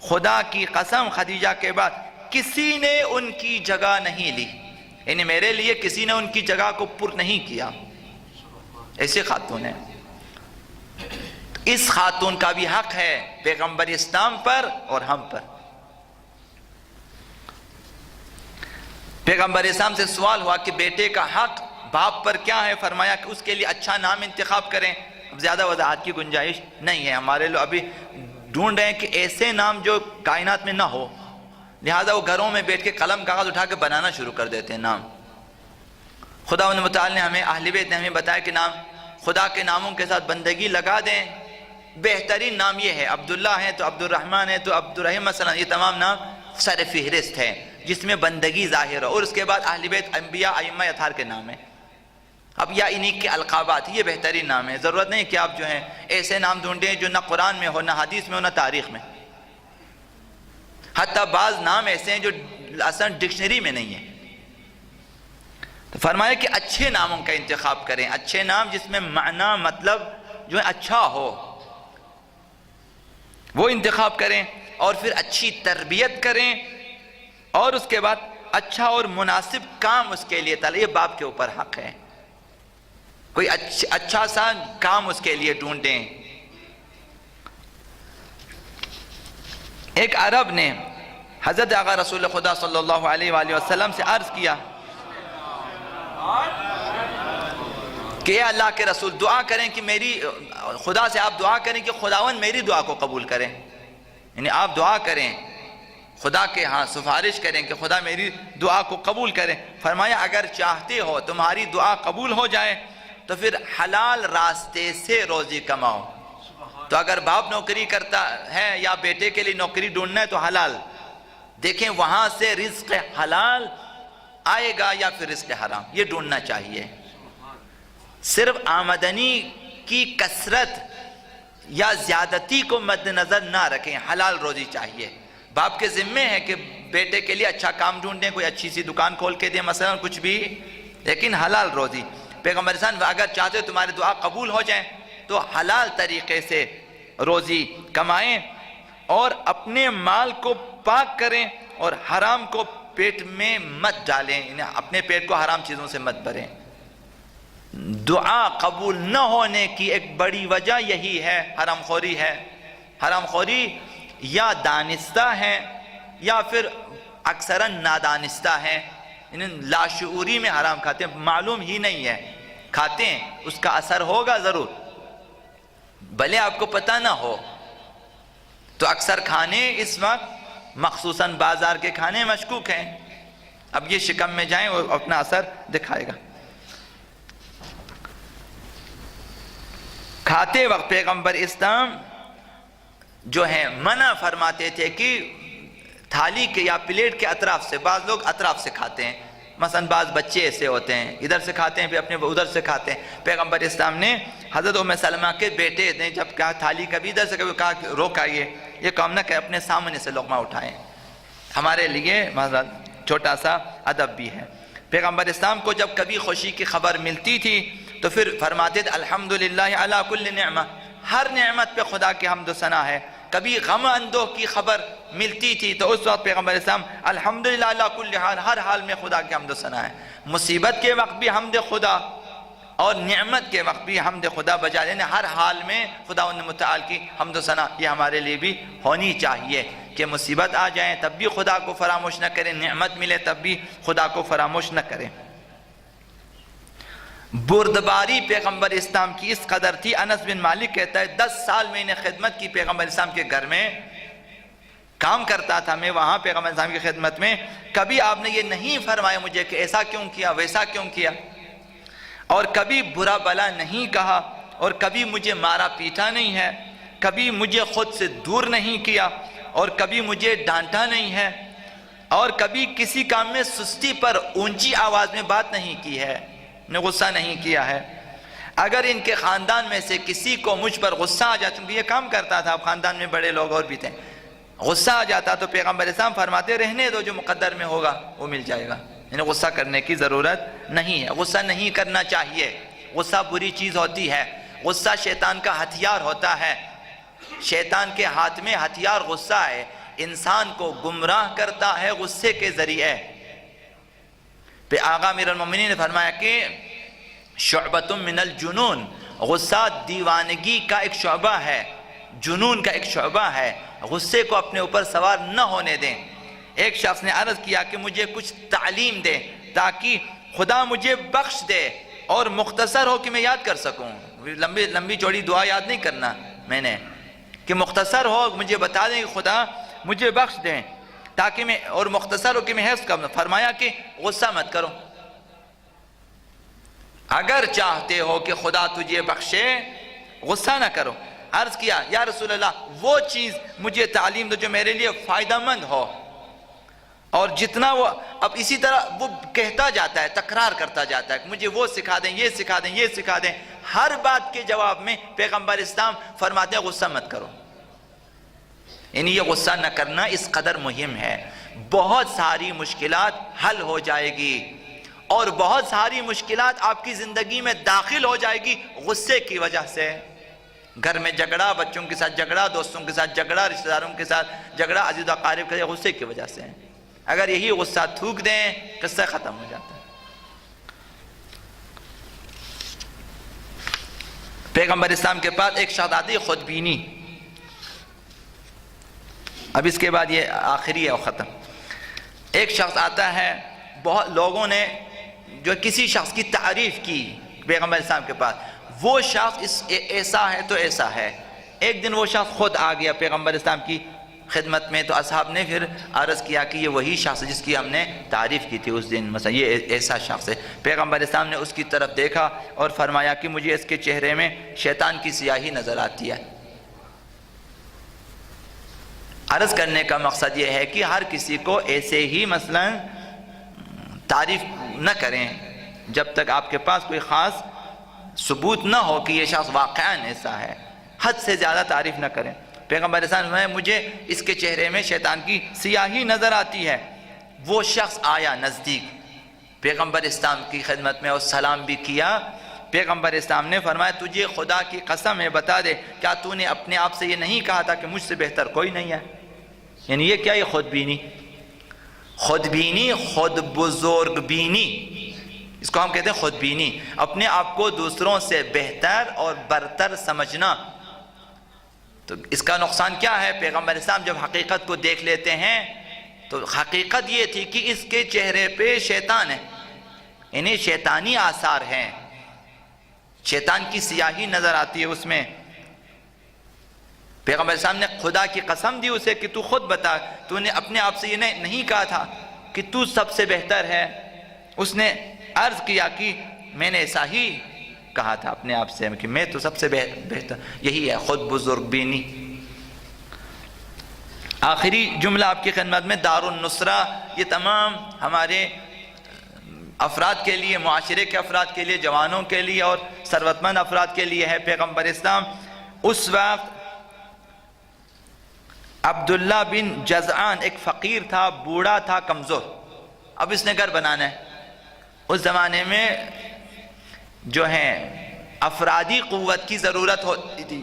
خدا کی قسم خدیجہ کے بعد کسی نے ان کی جگہ نہیں لی، یعنی میرے لیے کسی نے ان کی جگہ کو پر نہیں کیا، ایسے خاتون ہیں۔ اس خاتون کا بھی حق ہے پیغمبر اسلام پر اور ہم پر۔ پیغمبر اسلام سے سوال ہوا کہ بیٹے کا حق باپ پر کیا ہے؟ فرمایا کہ اس کے لیے اچھا نام انتخاب کریں۔ اب زیادہ وضاحت کی گنجائش نہیں ہے، ہمارے لوگ ابھی ڈھونڈ رہے ہیں کہ ایسے نام جو کائنات میں نہ ہو، لہذا وہ گھروں میں بیٹھ کے قلم کاغذ اٹھا کے بنانا شروع کر دیتے ہیں نام۔ خدا متعال نے ہمیں، اہل بیت نے ہمیں بتایا کہ نام خدا کے ناموں کے ساتھ بندگی لگا دیں۔ بہترین نام یہ ہے، عبداللہ ہے تو عبد الرحمن ہے تو عبد الرحیم مثلا، یہ تمام نام سر فہرست ہے جس میں بندگی ظاہر ہو، اور اس کے بعد اہل بیت انبیاء ائمہ اطہار کے نام ہیں، اب یا انہی کے القابات، یہ بہترین نام ہے۔ ضرورت نہیں کہ آپ جو ہیں ایسے نام ڈھونڈیں جو نہ قرآن میں ہو، نہ حدیث میں ہو، نہ تاریخ میں، حتیٰ بعض نام ایسے ہیں جو اصلا ڈکشنری میں نہیں ہیں۔ تو فرمایا کہ اچھے ناموں کا انتخاب کریں، اچھے نام جس میں معنی مطلب جو ہے اچھا ہو، وہ انتخاب کریں، اور پھر اچھی تربیت کریں، اور اس کے بعد اچھا اور مناسب کام اس کے لیے تعالیٰ، یہ باپ کے اوپر حق ہے، کوئی اچھا سا کام اس کے لیے ڈھونڈیں۔ ایک عرب نے حضرت آقا رسول خدا صلی اللہ علیہ وآلہ وسلم سے عرض کیا کہ اے اللہ کے رسول، دعا کریں کہ میری، خدا سے آپ دعا کریں کہ خداوند میری دعا کو قبول کریں، یعنی آپ دعا کریں، خدا کے ہاں سفارش کریں کہ خدا میری دعا کو قبول کریں۔ فرمایا اگر چاہتے ہو تمہاری دعا قبول ہو جائے تو پھر حلال راستے سے روزی کماؤ۔ تو اگر باپ نوکری کرتا ہے یا بیٹے کے لیے نوکری ڈھونڈنا ہے تو حلال دیکھیں، وہاں سے رزق حلال آئے گا یا پھر رزق حرام، یہ ڈھونڈنا چاہیے۔ صرف آمدنی کی کثرت یا زیادتی کو مد نظر نہ رکھیں، حلال روزی چاہیے۔ باپ کے ذمے ہے کہ بیٹے کے لیے اچھا کام ڈھونڈیں، کوئی اچھی سی دکان کھول کے دیں مثلا کچھ بھی، لیکن حلال روزی۔ پیغمبر صلی اللہ علیہ وسلم اگر چاہتے ہو تمہاری دعا قبول ہو جائیں تو حلال طریقے سے روزی کمائیں، اور اپنے مال کو پاک کریں، اور حرام کو پیٹ میں مت ڈالیں، یعنی اپنے پیٹ کو حرام چیزوں سے مت بھریں۔ دعا قبول نہ ہونے کی ایک بڑی وجہ یہی ہے، حرام خوری ہے۔ حرام خوری یا دانستہ ہے یا پھر اکثراً نادانستہ ہے، یعنی لاشعوری میں حرام کھاتے ہیں، معلوم ہی نہیں ہے کھاتے ہیں، اس کا اثر ہوگا ضرور، بھلے آپ کو پتہ نہ ہو۔ تو اکثر کھانے اس وقت مخصوصاً بازار کے کھانے مشکوک ہیں، اب یہ شکم میں جائیں اور اپنا اثر دکھائے گا۔ کھاتے وقت پیغمبر اسلام جو ہیں منع فرماتے تھے کہ تھالی کے یا پلیٹ کے اطراف سے، بعض لوگ اطراف سے کھاتے ہیں، مثلا بعض بچے ایسے ہوتے ہیں ادھر سے کھاتے ہیں پھر اپنے ادھر سے کھاتے ہیں۔ پیغمبر اسلام نے حضرت ام سلمہ کے بیٹے نے جب کہا تھالی کبھی ادھر سے کبھی کہا کہ روک آئیے، یہ کام نہ کہ اپنے سامنے سے لقمہ اٹھائیں، ہمارے لیے معذرت چھوٹا سا ادب بھی ہے۔ پیغمبر اسلام کو جب کبھی خوشی کی خبر ملتی تھی تو پھر فرماتے تھے الحمدللہ علی کل نعمہ، ہر نعمت پہ خدا کی حمد و ثنا ہے۔ کبھی غم اندوہ کی خبر ملتی تھی تو اس وقت پیغمبر اسلام الحمدللہ علی کل حال، ہر حال میں خدا کی حمد و ثنا ہے۔ مصیبت کے وقت بھی حمد خدا اور نعمت کے وقت بھی حمد خدا بجا لینے، ہر حال میں خدا متعال کی حمد و ثنا یہ ہمارے لیے بھی ہونی چاہیے کہ مصیبت آ جائیں تب بھی خدا کو فراموش نہ کریں، نعمت ملے تب بھی خدا کو فراموش نہ کریں۔ بردباری پیغمبر اسلام کی اس قدر تھی، انس بن مالک کہتا ہے 10 سال میں نے خدمت کی پیغمبر اسلام کے گھر میں کام کرتا تھا، میں وہاں پیغمبر اسلام کی خدمت میں، کبھی آپ نے یہ نہیں فرمایا مجھے کہ ایسا کیوں کیا ویسا کیوں کیا، اور کبھی برا بلا نہیں کہا، اور کبھی مجھے مارا پیٹا نہیں ہے، کبھی مجھے خود سے دور نہیں کیا، اور کبھی مجھے ڈانٹا نہیں ہے، اور کبھی کسی کام میں سستی پر اونچی آواز میں بات نہیں کی ہے، نے غصہ نہیں کیا ہے۔ اگر ان کے خاندان میں سے کسی کو مجھ پر غصہ آ جاتا، چونکہ یہ کام کرتا تھا، اب خاندان میں بڑے لوگ اور بھی تھے، غصہ آ جاتا تو پیغمبر اسلام فرماتے رہنے دو، جو مقدر میں ہوگا وہ مل جائے گا، یعنی غصہ کرنے کی ضرورت نہیں ہے، غصہ نہیں کرنا چاہیے، غصہ بری چیز ہوتی ہے، غصہ شیطان کا ہتھیار ہوتا ہے، شیطان کے ہاتھ میں ہتھیار غصہ ہے، انسان کو گمراہ کرتا ہے غصے کے ذریعے۔ پہ آقا امیر المومنین نے فرمایا کہ شعبۃ من الجنون، غصہ دیوانگی کا ایک شعبہ ہے، جنون کا ایک شعبہ ہے، غصے کو اپنے اوپر سوار نہ ہونے دیں۔ ایک شخص نے عرض کیا کہ مجھے کچھ تعلیم دے تاکہ خدا مجھے بخش دے اور مختصر ہو کہ میں یاد کر سکوں، لمبی چوڑی دعا یاد نہیں کرنا میں نے، کہ مختصر ہو مجھے بتا دیں کہ خدا مجھے بخش دیں تاکہ میں، اور مختصر ہو کہ میں حفظ کروں۔ فرمایا کہ غصہ مت کرو، اگر چاہتے ہو کہ خدا تجھے بخشے غصہ نہ کرو۔ عرض کیا یا رسول اللہ وہ چیز مجھے تعلیم دو جو میرے لیے فائدہ مند ہو، اور جتنا وہ اب اسی طرح وہ کہتا جاتا ہے، تکرار کرتا جاتا ہے کہ مجھے وہ سکھا دیں، یہ سکھا دیں، یہ سکھا دیں، ہر بات کے جواب میں پیغمبر اسلام فرماتے ہیں غصہ مت کرو، یعنی یہ غصہ نہ کرنا اس قدر مہم ہے۔ بہت ساری مشکلات حل ہو جائے گی، اور بہت ساری مشکلات آپ کی زندگی میں داخل ہو جائے گی غصے کی وجہ سے۔ گھر میں جھگڑا، بچوں کے ساتھ جھگڑا، دوستوں کے ساتھ جھگڑا، رشتہ داروں کے ساتھ جھگڑا، عزیز و اقارب کے غصے کی وجہ سے۔ اگر یہی غصہ تھوک دیں قصہ ختم ہو جاتا ہے۔ پیغمبر اسلام کے پاس ایک شخص آتی ہے خودبینی، اب اس کے بعد یہ آخری ہے اور ختم۔ ایک شخص آتا ہے، بہت لوگوں نے جو کسی شخص کی تعریف کی پیغمبر اسلام کے پاس، وہ شخص ایسا ہے تو ایسا ہے۔ ایک دن وہ شخص خود آ گیا پیغمبر اسلام کی خدمت میں، تو اصحاب نے پھر عرض کیا کہ یہ وہی شخص ہے جس کی ہم نے تعریف کی تھی اس دن، مثلا یہ ایسا شخص ہے۔ پیغمبر اسلام نے اس کی طرف دیکھا اور فرمایا کہ مجھے اس کے چہرے میں شیطان کی سیاہی نظر آتی ہے۔ عرض کرنے کا مقصد یہ ہے کہ ہر کسی کو ایسے ہی مثلا تعریف نہ کریں جب تک آپ کے پاس کوئی خاص ثبوت نہ ہو کہ یہ شخص واقعاً ایسا ہے، حد سے زیادہ تعریف نہ کریں۔ پیغمبر اسلام نے مجھے اس کے چہرے میں شیطان کی سیاہی نظر آتی ہے۔ وہ شخص آیا نزدیک پیغمبر اسلام کی خدمت میں اور سلام بھی کیا۔ پیغمبر اسلام نے فرمایا تجھے خدا کی قسم ہے بتا دے، کیا تو نے اپنے آپ سے یہ نہیں کہا تھا کہ مجھ سے بہتر کوئی نہیں ہے؟ یعنی یہ کیا، یہ خودبینی، خودبینی، خود بزرگ بینی، اس کو ہم کہتے ہیں خودبینی، اپنے آپ کو دوسروں سے بہتر اور برتر سمجھنا۔ تو اس کا نقصان کیا ہے؟ پیغمبر اسلام جب حقیقت کو دیکھ لیتے ہیں تو حقیقت یہ تھی کہ اس کے چہرے پہ شیطان ہے، یعنی شیطانی آثار ہیں، شیطان کی سیاہی نظر آتی ہے اس میں۔ پیغمبر اسلام نے خدا کی قسم دی اسے کہ تو خود بتا، تو نے اپنے آپ سے یہ نہیں کہا تھا کہ تو سب سے بہتر ہے؟ اس نے عرض کیا کہ میں نے ایسا ہی کہا تھا اپنے آپ سے کہ میں تو سب سے بہتر، یہی ہے خود بزرگ بینی۔ آخری جملہ آپ کی خدمت میں، دار النصرہ، یہ تمام ہمارے افراد کے لیے، معاشرے کے افراد کے لیے، جوانوں کے لیے اور ثروت مند افراد کے لیے ہے۔ پیغمبر اسلام اس وقت عبداللہ بن جزعان ایک فقیر تھا، بوڑھا تھا، کمزور. اب اس نے گھر بنانا ہے. اس زمانے میں جو ہے افرادی قوت کی ضرورت ہوتی تھی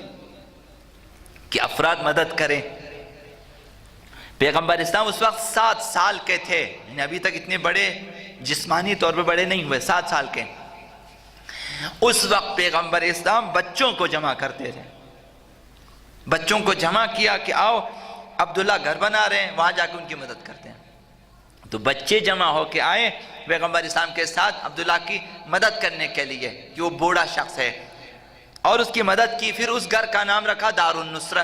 کہ افراد مدد کریں. پیغمبر اسلام اس وقت 7 سال کے تھے، یعنی ابھی تک اتنے بڑے جسمانی طور پہ بڑے نہیں ہوئے، 7 سال کے. اس وقت پیغمبر اسلام بچوں کو جمع کرتے تھے. بچوں کو جمع کیا کہ آؤ عبداللہ گھر بنا رہے ہیں، وہاں جا کے ان کی مدد کرتے ہیں. تو بچے جمع ہو کے آئے پیغمبر اسلام کے ساتھ عبداللہ کی مدد کرنے کے لیے کہ وہ بوڑھا شخص ہے، اور اس کی مدد کی. پھر اس گھر کا نام رکھا دار النصرہ،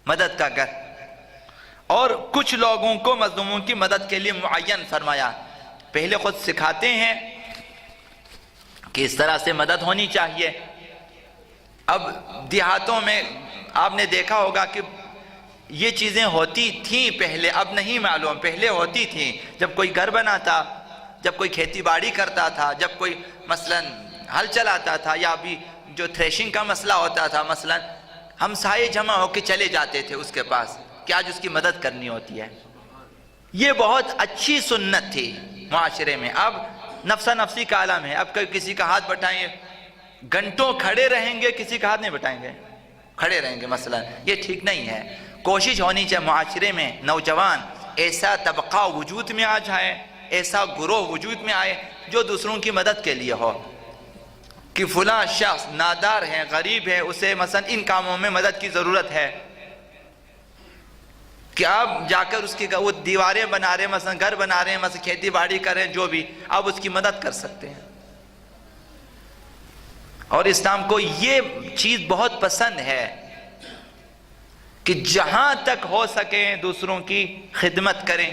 مدد کا گھر. اور کچھ لوگوں کو مظلوموں کی مدد کے لیے معین فرمایا. پہلے خود سکھاتے ہیں کہ اس طرح سے مدد ہونی چاہیے. اب دیہاتوں میں آپ نے دیکھا ہوگا کہ یہ چیزیں ہوتی تھیں پہلے، اب نہیں معلوم. پہلے ہوتی تھیں جب کوئی گھر بناتا، جب کوئی کھیتی باڑی کرتا تھا، جب کوئی مثلا ہل چلاتا تھا، یا ابھی جو تھریشنگ کا مسئلہ ہوتا تھا، مثلا ہم سائے جمع ہو کے چلے جاتے تھے اس کے پاس کہ آج اس کی مدد کرنی ہوتی ہے. یہ بہت اچھی سنت تھی معاشرے میں. اب نفسا نفسی کا عالم ہے. اب کسی کا ہاتھ بٹائیں، گھنٹوں کھڑے رہیں گے، کسی کا ہاتھ نہیں بٹائیں گے، کھڑے رہیں گے مثلا. یہ ٹھیک نہیں ہے. کوشش ہونی چاہیے معاشرے میں نوجوان ایسا طبقہ وجود میں آ جائے، ایسا گروہ وجود میں آئے جو دوسروں کی مدد کے لیے ہو. کہ فلاں شخص نادار ہے، غریب ہے، اسے مثلا ان کاموں میں مدد کی ضرورت ہے، کہ آپ جا کر اس کی وہ دیواریں بنا رہے ہیں، مثلا گھر بنا رہے ہیں، مثلا کھیتی باڑی کر رہے ہیں، جو بھی آپ اس کی مدد کر سکتے ہیں. اور اسلام کو یہ چیز بہت پسند ہے کہ جہاں تک ہو سکے دوسروں کی خدمت کریں.